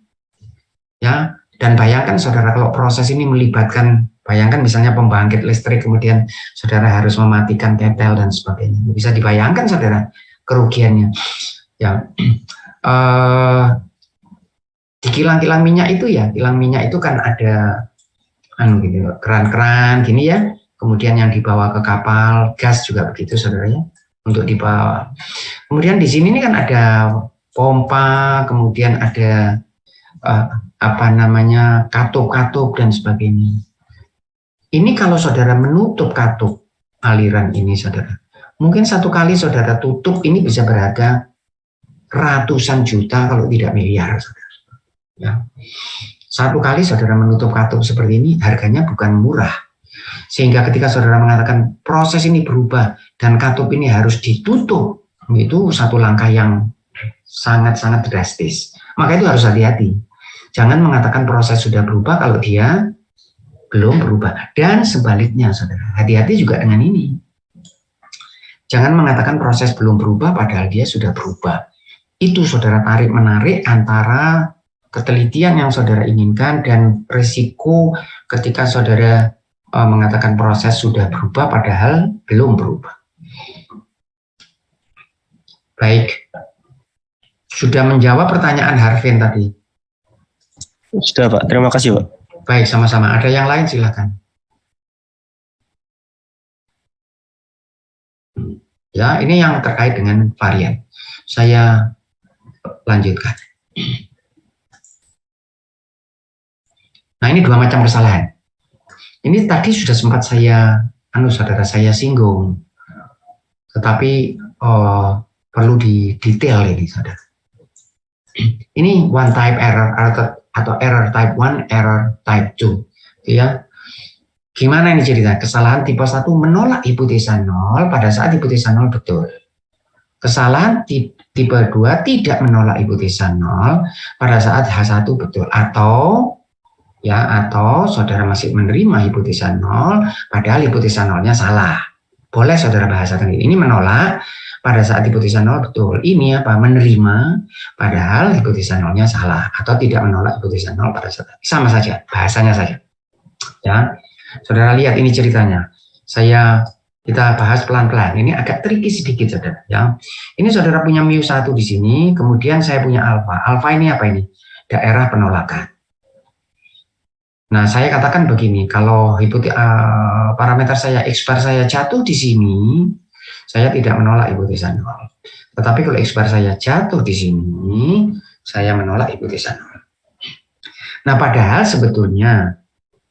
Ya, dan bayangkan saudara kalau proses ini melibatkan, bayangkan misalnya pembangkit listrik, kemudian saudara harus mematikan ketel dan sebagainya. Bisa dibayangkan saudara kerugiannya. Ya, di kilang-kilang minyak itu ya, kilang minyak itu kan ada gitu, keran-keran gini ya, kemudian yang dibawa ke kapal, gas juga begitu saudara ya, untuk dibawa. Kemudian di sini kan ada pompa, kemudian ada katup-katup dan sebagainya. Ini kalau saudara menutup katup aliran ini saudara, mungkin satu kali saudara tutup ini bisa berharga ratusan juta kalau tidak miliar saudara. Ya. Satu kali saudara menutup katup seperti ini harganya bukan murah. Sehingga ketika saudara mengatakan proses ini berubah dan katup ini harus ditutup, itu satu langkah yang sangat-sangat drastis. Maka itu harus hati-hati. Jangan mengatakan proses sudah berubah kalau dia belum berubah. Dan sebaliknya saudara, hati-hati juga dengan ini. Jangan mengatakan proses belum berubah padahal dia sudah berubah. Itu saudara tarik-menarik antara ketelitian yang saudara inginkan dan risiko ketika saudara mengatakan proses sudah berubah padahal belum berubah. Baik, sudah menjawab pertanyaan Harvin tadi? Sudah Pak, terima kasih Pak. Baik, sama-sama. Ada yang lain silakan. Ya, ini yang terkait dengan varian. Saya lanjutkan. Nah, ini dua macam kesalahan. Ini tadi sudah sempat saudara saya singgung, tetapi perlu didetail ini, saudara. Ini one type error atau error type 1, error type 2, ya. Gimana ini cerita? Kesalahan tipe 1 menolak hipotesa 0 pada saat hipotesa 0 betul. Kesalahan tipe 2 tidak menolak hipotesa 0 pada saat H1 betul. Atau saudara masih menerima hipotesa 0 padahal hipotesa 0-nya salah. Boleh saudara bahasakan ini menolak pada saat hipotesa 0 betul. Ini apa? Menerima padahal hipotesa 0-nya salah, atau tidak menolak hipotesa 0 pada saat sama saja, bahasanya saja. Ya. Saudara lihat ini ceritanya. Kita bahas pelan-pelan. Ini agak tricky sedikit saudara, ya. Ini saudara punya mu1 di sini, kemudian saya punya alfa. Alfa ini apa ini? Daerah penolakan. Nah, saya katakan begini, kalau parameter saya X bar saya jatuh di sini, saya tidak menolak hipotesa 0. Tetapi kalau X bar saya jatuh di sini, saya menolak hipotesa 0. Nah, padahal sebetulnya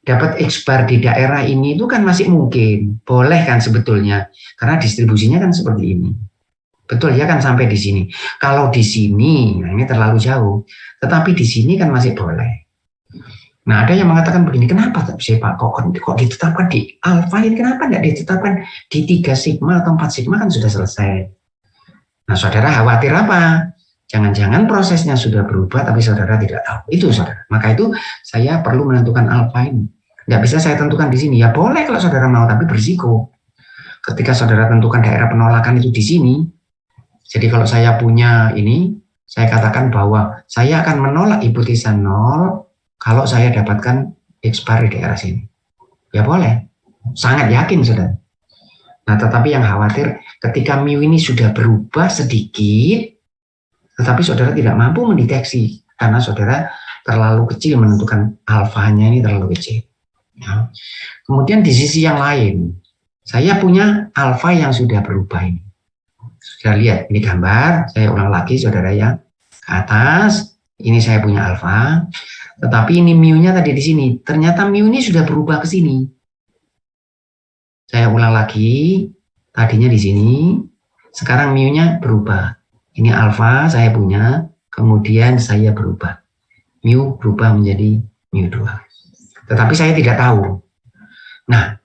dapat X bar di daerah ini itu kan masih mungkin, boleh kan sebetulnya, karena distribusinya kan seperti ini. Betul ya kan sampai di sini. Kalau di sini, nah ini terlalu jauh, tetapi di sini kan masih boleh. Nah, ada yang mengatakan begini, kenapa Pak kok ditetapkan di alfa ini, kenapa tidak ditetapkan di 3 sigma atau 4 sigma, kan sudah selesai. Nah, saudara khawatir apa? Jangan-jangan prosesnya sudah berubah tapi saudara tidak tahu. Itu saudara. Maka itu saya perlu menentukan alfa ini. Nggak bisa saya tentukan di sini. Ya boleh kalau saudara mau, tapi berisiko. Ketika saudara tentukan daerah penolakan itu di sini, jadi kalau saya punya ini, saya katakan bahwa saya akan menolak hipotesa 0 kalau saya dapatkan X bar di daerah sini. Ya boleh. Sangat yakin saudara. Nah, tetapi yang khawatir ketika mu ini sudah berubah sedikit, tetapi saudara tidak mampu mendeteksi karena saudara terlalu kecil menentukan alfanya ini terlalu kecil. Ya. Kemudian di sisi yang lain, saya punya alfa yang sudah berubah ini. Sudah lihat, ini gambar, saya ulang lagi saudara ya. Ke atas, ini saya punya alfa, tetapi ini mu-nya tadi di sini. Ternyata mu ini sudah berubah ke sini. Saya ulang lagi, tadinya di sini, sekarang mu-nya berubah. Ini alfa saya punya, kemudian saya berubah. Mu berubah menjadi mu2. Tetapi saya tidak tahu. Nah,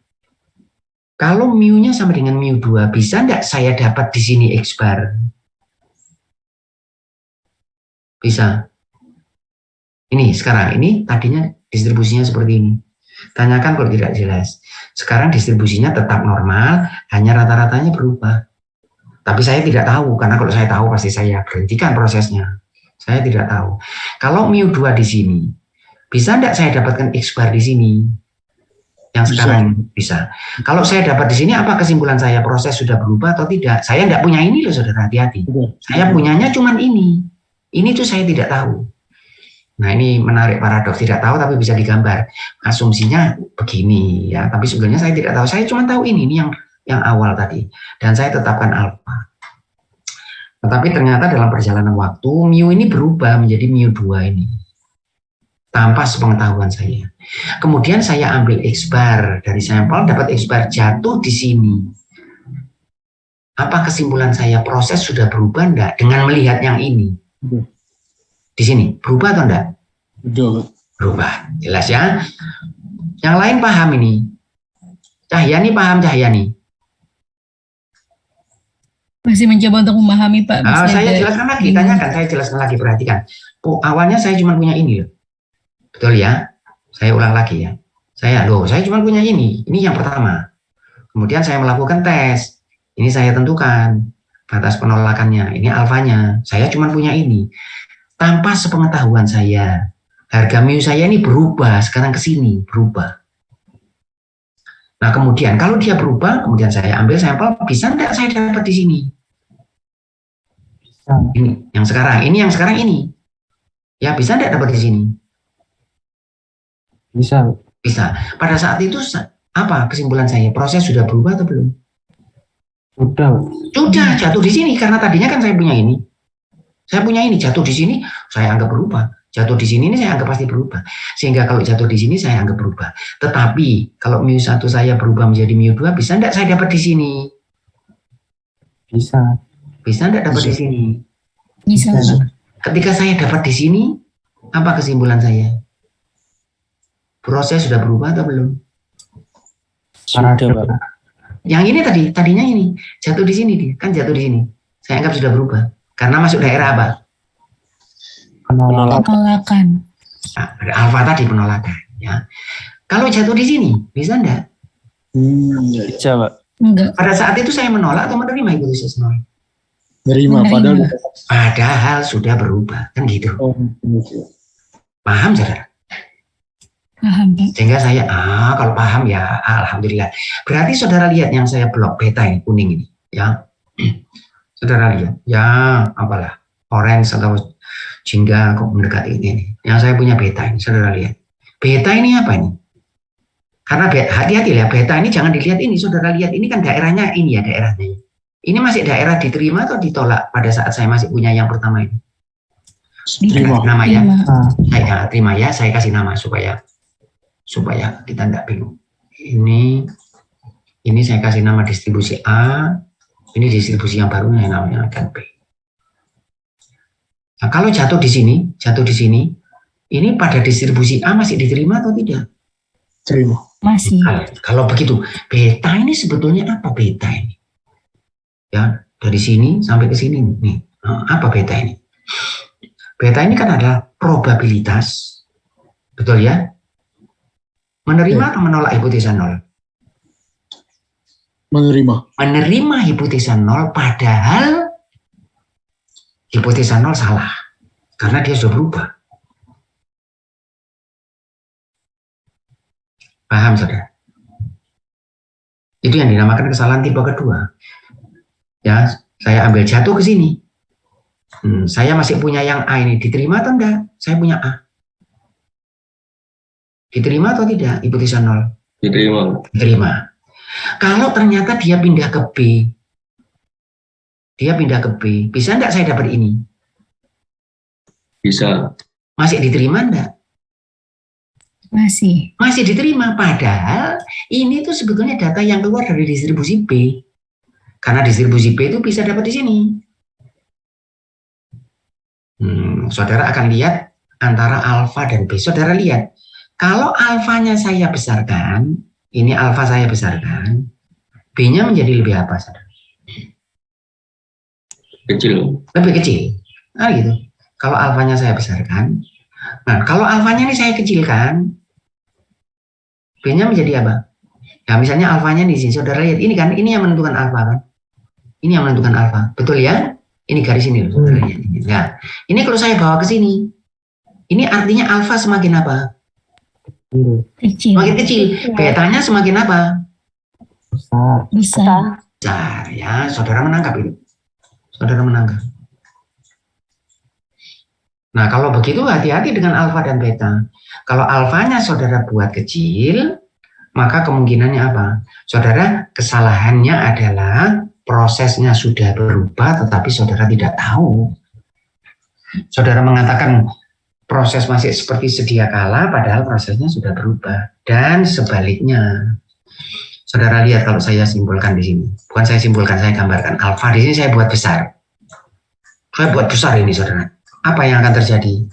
kalau mu-nya sama dengan mu2, bisa enggak saya dapat di sini X bar? Bisa. Ini sekarang, ini tadinya distribusinya seperti ini. Tanyakan kalau tidak jelas. Sekarang distribusinya tetap normal, hanya rata-ratanya berubah. Tapi saya tidak tahu, karena kalau saya tahu pasti saya berhentikan prosesnya. Saya tidak tahu. Kalau mu2 di sini, bisa enggak saya dapatkan X bar di sini? Yang sekarang bisa. Kalau saya dapat di sini, apa kesimpulan saya? Proses sudah berubah atau tidak? Saya enggak punya ini loh saudara, hati-hati. Saya punyanya cuman ini. Ini tuh saya tidak tahu. Nah ini menarik paradoks, tidak tahu tapi bisa digambar. Asumsinya begini ya, tapi sebenarnya saya tidak tahu. Saya cuma tahu ini yang awal tadi. Dan saya tetapkan alfa. Tetapi ternyata dalam perjalanan waktu, mu ini berubah menjadi mu2 ini. Tanpa sepengetahuan saya. Kemudian saya ambil X bar dari sampel, dapat X bar jatuh di sini. Apa kesimpulan saya? Proses sudah berubah enggak dengan melihat yang ini? Di sini, berubah atau enggak? Berubah, jelas ya. Yang lain paham ini? Cahyani paham Cahyani? Masih mencoba untuk memahami Pak. Saya jelaskan lagi, tanyakan, saya jelaskan lagi, perhatikan. Awalnya saya cuma punya ini loh. Betul ya? Saya ulang lagi ya. Saya cuma punya ini yang pertama. Kemudian saya melakukan tes. Ini saya tentukan batas penolakannya. Ini alfanya. Saya cuma punya ini. Tanpa sepengetahuan saya, harga mu saya ini berubah sekarang ke sini, berubah. Nah kemudian kalau dia berubah, kemudian saya ambil sampel, bisa enggak saya dapat di sini? Bisa. Ini yang sekarang ini. Ya bisa enggak dapat di sini? Bisa. Bisa. Pada saat itu apa kesimpulan saya? Proses sudah berubah atau belum? Sudah jatuh di sini karena tadinya kan saya punya ini. Saya punya ini jatuh di sini, saya anggap berubah. Jatuh di sini ini saya anggap pasti berubah. Sehingga kalau jatuh di sini saya anggap berubah. Tetapi kalau mu1 saya berubah menjadi mu2, bisa enggak saya dapat di sini? Bisa. Bisa enggak dapat di sini? Bisa. Ketika saya dapat di sini, apa kesimpulan saya? Proses sudah berubah atau belum? Sudah, Pak. Yang ini tadinya ini jatuh di sini, kan jatuh di sini. Saya anggap sudah berubah. Karena masuk daerah apa? Penolakan. Nah, alfa tadi penolakan. Ya. Kalau jatuh di sini, bisa enggak? Bisa, Pak. Enggak. Pada saat itu saya menolak atau menerima hipotesis nol? Menerima, padahal sudah berubah, kan gitu. Paham, saudara? Paham, Pak. Sehingga saya, kalau paham ya, alhamdulillah. Berarti saudara lihat yang saya blok beta ini, kuning ini, ya. Saudara lihat, ya apalah, orange atau jingga kok mendekati ini. Yang saya punya beta ini, saudara lihat. Beta ini apa ini? Karena hati-hati ya, beta ini jangan dilihat ini, saudara lihat ini kan daerahnya ini ya, daerahnya. Ini masih daerah diterima atau ditolak pada saat saya masih punya yang pertama ini? Terima. Nama ya, saya terima ya, saya kasih nama supaya kita tidak bingung. Ini saya kasih nama distribusi A. Ini distribusi yang baru yang namanya akan B. Nah, kalau jatuh di sini, ini pada distribusi A masih diterima atau tidak? Terima. Masih. Kalau begitu, beta ini sebetulnya apa beta ini? Ya, dari sini sampai ke sini nih. Apa beta ini? Beta ini kan adalah probabilitas, betul ya? Menerima atau menolak hipotesa nol? Menerima hipotesa nol, padahal hipotesa nol salah karena dia sudah berubah. Paham, saudara? Itu yang dinamakan kesalahan tipe kedua. Ya, saya ambil jatuh ke sini. Saya masih punya yang A ini, diterima atau enggak? Saya punya A. Diterima atau tidak hipotesis 0? Diterima. Diterima. Kalau ternyata dia pindah ke B, bisa enggak saya dapat ini? Bisa. Masih diterima enggak? Masih diterima, padahal ini tuh sebetulnya data yang keluar dari distribusi B. Karena distribusi B itu bisa dapat di sini. Saudara akan lihat antara alfa dan B. Saudara lihat, kalau alfanya saya besarkan, ini alfa saya besarkan, B-nya menjadi lebih apa, saudara? Kecil. Lebih kecil. Nah gitu. Kalau alfanya saya besarkan, nah kalau alfanya ini saya kecilkan, B-nya menjadi apa? Nah misalnya alfanya di sini, saudara lihat, ini kan, ini yang menentukan alfa kan? Ini yang menentukan alfa, betul ya? Ini garis ini loh, saudara lihat. Nah, ini kalau saya bawa ke sini, ini artinya alfa semakin apa? Semakin kecil. Betanya semakin apa? Besar. Besar ya, saudara menangkap itu. Saudara menangkap. Nah, kalau begitu hati-hati dengan alfa dan beta. Kalau alfanya saudara buat kecil, maka kemungkinannya apa? Saudara, kesalahannya adalah prosesnya sudah berubah tetapi saudara tidak tahu. Saudara mengatakan proses masih seperti sedia kala padahal prosesnya sudah berubah. Dan sebaliknya. Saudara lihat kalau saya simpulkan di sini. Bukan saya simpulkan, saya gambarkan. Alfa di sini saya buat besar. Saya buat besar ini, saudara. Apa yang akan terjadi?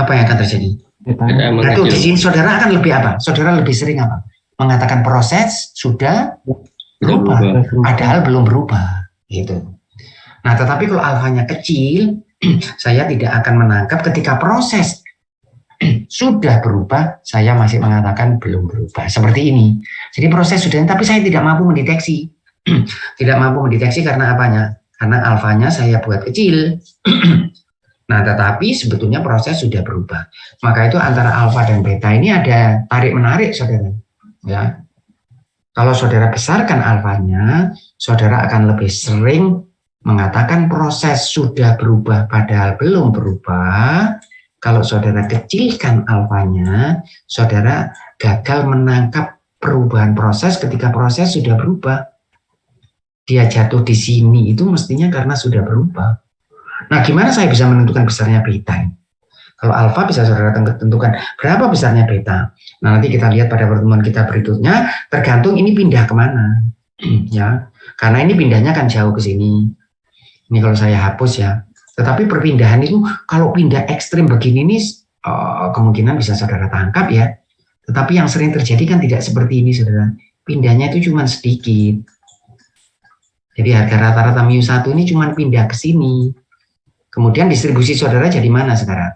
Apa yang akan terjadi? Nah, tuh, di sini saudara akan lebih apa? Saudara lebih sering apa? Mengatakan proses sudah berubah, padahal belum berubah, gitu. Nah, tetapi kalau alfanya kecil, saya tidak akan menangkap ketika proses sudah berubah, saya masih mengatakan belum berubah. Seperti ini. Jadi proses sudah, tapi saya tidak mampu mendeteksi. Tidak mampu mendeteksi karena apanya? Karena alfanya saya buat kecil. Nah, tetapi sebetulnya proses sudah berubah. Maka itu antara alfa dan beta ini ada tarik-menarik, saudara. Ya. Kalau saudara besarkan alfanya, saudara akan lebih sering mengatakan proses sudah berubah padahal belum berubah. Kalau saudara kecilkan alfanya, saudara gagal menangkap perubahan proses ketika proses sudah berubah. Dia jatuh di sini itu mestinya karena sudah berubah. Nah, gimana saya bisa menentukan besarnya beta? Kalau alfa bisa saudara tentukan berapa besarnya beta. Nah, nanti kita lihat pada pertemuan kita berikutnya, tergantung ini pindah kemana. Ya, karena ini pindahnya kan jauh ke sini. Ini kalau saya hapus ya. Tetapi perpindahan itu kalau pindah ekstrim begini ini kemungkinan bisa saudara tangkap ya. Tetapi yang sering terjadi kan tidak seperti ini, saudara. Pindahnya itu cuma sedikit. Jadi harga rata-rata mu1 ini cuma pindah ke sini. Kemudian distribusi saudara jadi mana sekarang?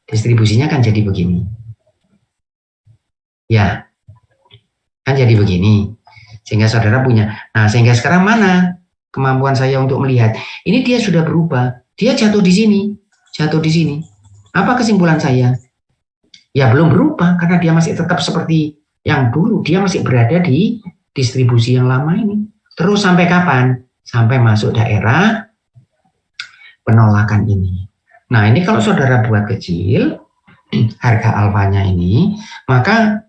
Distribusinya kan jadi begini. Ya, kan jadi begini. Sehingga saudara punya. Nah, sehingga sekarang mana kemampuan saya untuk melihat? Ini dia sudah berubah. Dia jatuh di sini. Jatuh di sini. Apa kesimpulan saya? Ya belum berubah karena dia masih tetap seperti yang dulu. Dia masih berada di distribusi yang lama ini. Terus sampai kapan? Sampai masuk daerah penolakan ini. Nah, ini kalau saudara buat kecil, harga alfanya ini, maka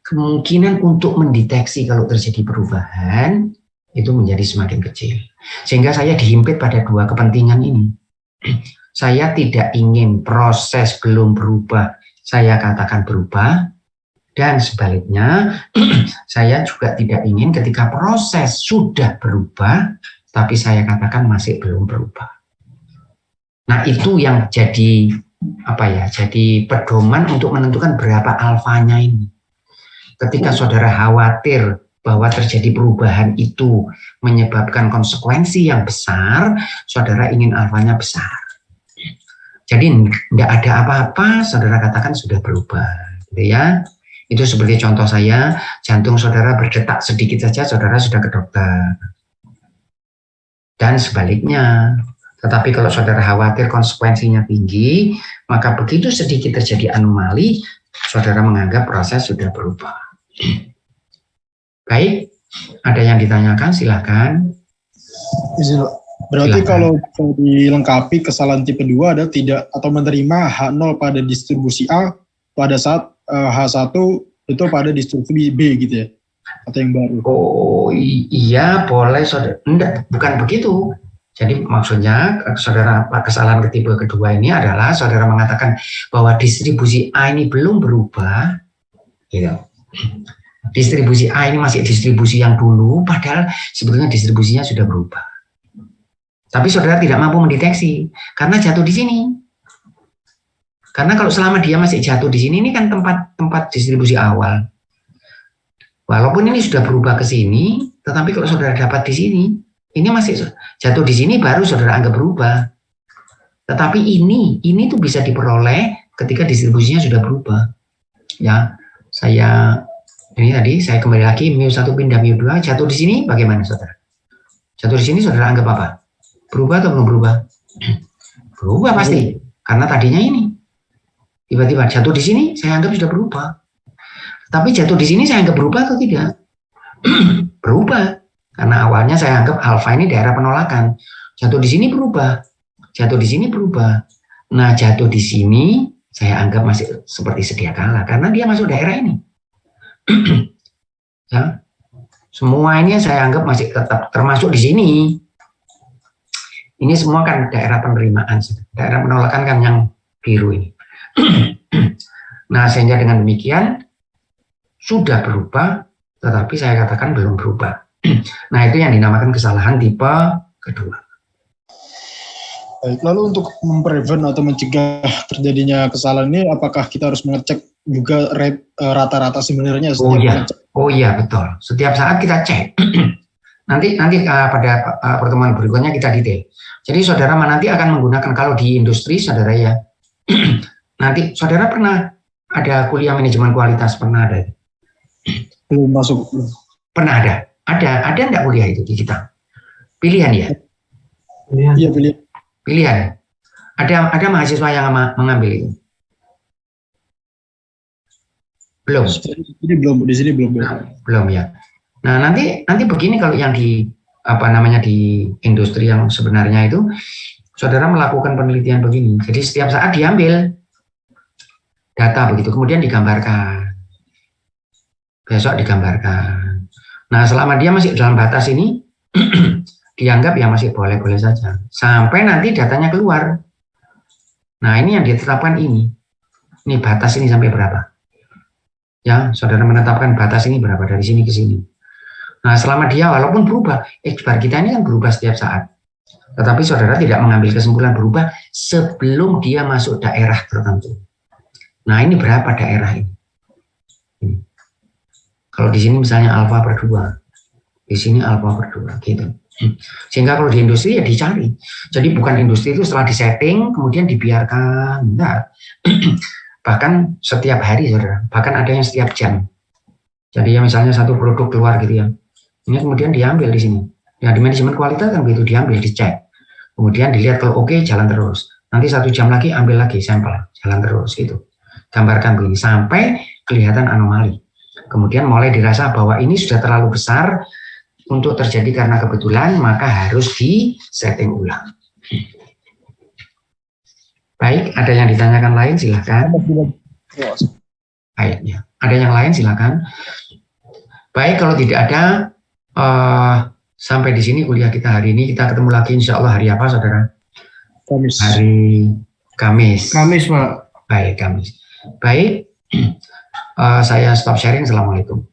kemungkinan untuk mendeteksi kalau terjadi perubahan, itu menjadi semakin kecil. Sehingga saya dihimpit pada dua kepentingan ini. Saya tidak ingin proses belum berubah, saya katakan berubah, dan sebaliknya, saya juga tidak ingin ketika proses sudah berubah, tapi saya katakan masih belum berubah. Nah, itu yang jadi jadi pedoman untuk menentukan berapa alfanya ini. Ketika saudara khawatir bahwa terjadi perubahan itu menyebabkan konsekuensi yang besar, saudara ingin alfanya besar. Jadi tidak ada apa-apa, saudara katakan sudah berubah, gitu ya. Itu seperti contoh saya, jantung saudara berdetak sedikit saja, saudara sudah ke dokter. Dan sebaliknya, tetapi kalau saudara khawatir konsekuensinya tinggi, maka begitu sedikit terjadi anomali, saudara menganggap proses sudah berubah. Baik, ada yang ditanyakan, silakan. Berarti kalau dilengkapi kesalahan tipe 2 ada tidak atau menerima H0 pada distribusi A pada saat H1 itu pada distribusi B gitu ya, atau yang baru? Oh iya boleh saudara. Enggak, bukan begitu. Jadi maksudnya saudara kesalahan tipe kedua ini adalah saudara mengatakan bahwa distribusi A ini belum berubah, gitu. Distribusi A ini masih distribusi yang dulu, padahal sebetulnya distribusinya sudah berubah. Tapi saudara tidak mampu mendeteksi karena jatuh di sini. Karena kalau selama dia masih jatuh di sini, ini kan tempat distribusi awal. Walaupun ini sudah berubah ke sini, tetapi kalau saudara dapat di sini, ini masih jatuh di sini baru saudara anggap berubah. Tetapi ini tuh bisa diperoleh ketika distribusinya sudah berubah. Ya, ini tadi saya kembali lagi mu1 pindah mu2 jatuh di sini, bagaimana saudara? Jatuh di sini saudara anggap apa? Berubah atau belum berubah? Berubah pasti, karena tadinya ini. Tiba-tiba jatuh di sini, saya anggap sudah berubah. Tapi jatuh di sini saya anggap berubah atau tidak? Berubah. Karena awalnya saya anggap alfa ini daerah penolakan. Jatuh di sini berubah. Jatuh di sini berubah. Nah, jatuh di sini saya anggap masih seperti sedia kala. Karena dia masuk daerah ini. Ya. Semua ini saya anggap masih tetap termasuk di sini. Ini semua kan daerah penerimaan. Daerah penolakan kan yang biru ini. Nah, sehingga dengan demikian sudah berubah, tetapi saya katakan belum berubah. Nah, itu yang dinamakan kesalahan tipe kedua. Baik, lalu untuk memprevent atau mencegah terjadinya kesalahan ini, apakah kita harus mengecek juga rata-rata sebenarnya? Oh iya, betul. Setiap saat kita cek. nanti pada pertemuan berikutnya kita detail. Jadi saudara nanti akan menggunakan, kalau di industri saudara ya, nanti saudara pernah ada kuliah manajemen kualitas, pernah ada? Belum masuk. Pernah ada? Ada enggak kuliah itu di kita? Pilihan ya? Iya, pilihan. Pilihan. Ada mahasiswa yang mengambil itu? Belum. Di sini belum. Belum ya. Nah, nanti begini, kalau yang di di industri yang sebenarnya itu saudara melakukan penelitian begini. Jadi setiap saat diambil data begitu, kemudian digambarkan. Besok digambarkan. Nah, selama dia masih dalam batas ini, dianggap ya masih boleh-boleh saja. Sampai nanti datanya keluar. Nah, ini yang ditetapkan ini. Ini batas ini sampai berapa? Ya, saudara menetapkan batas ini berapa dari sini ke sini. Nah, selama dia walaupun berubah, X-bar kita ini kan berubah setiap saat. Tetapi saudara tidak mengambil kesimpulan berubah sebelum dia masuk daerah tertentu. Nah, ini berapa daerah ini? Kalau di sini misalnya alfa per 2, di sini alfa per 2, gitu. Sehingga kalau di industri ya dicari. Jadi bukan industri itu setelah disetting kemudian dibiarkan, enggak. Bahkan setiap hari, saudara. Bahkan ada yang setiap jam. Jadi ya misalnya satu produk keluar gitu ya. Ini kemudian diambil di sini. Ya di manajemen kualitas kan begitu, diambil, dicek. Kemudian dilihat kalau oke, jalan terus. Nanti 1 jam lagi ambil lagi sampel, jalan terus gitu. Gambarkan begini sampai kelihatan anomali. Kemudian mulai dirasa bahwa ini sudah terlalu besar untuk terjadi karena kebetulan, maka harus di-setting ulang. Baik, ada yang ditanyakan lain silakan. Baik, ya. Ada yang lain silakan. Baik, kalau tidak ada, sampai di sini kuliah kita hari ini. Kita ketemu lagi insya Allah hari apa, saudara? Kamis. Hari Kamis. Kamis, Pak. Baik, Kamis. Baik, saya stop sharing. Assalamualaikum.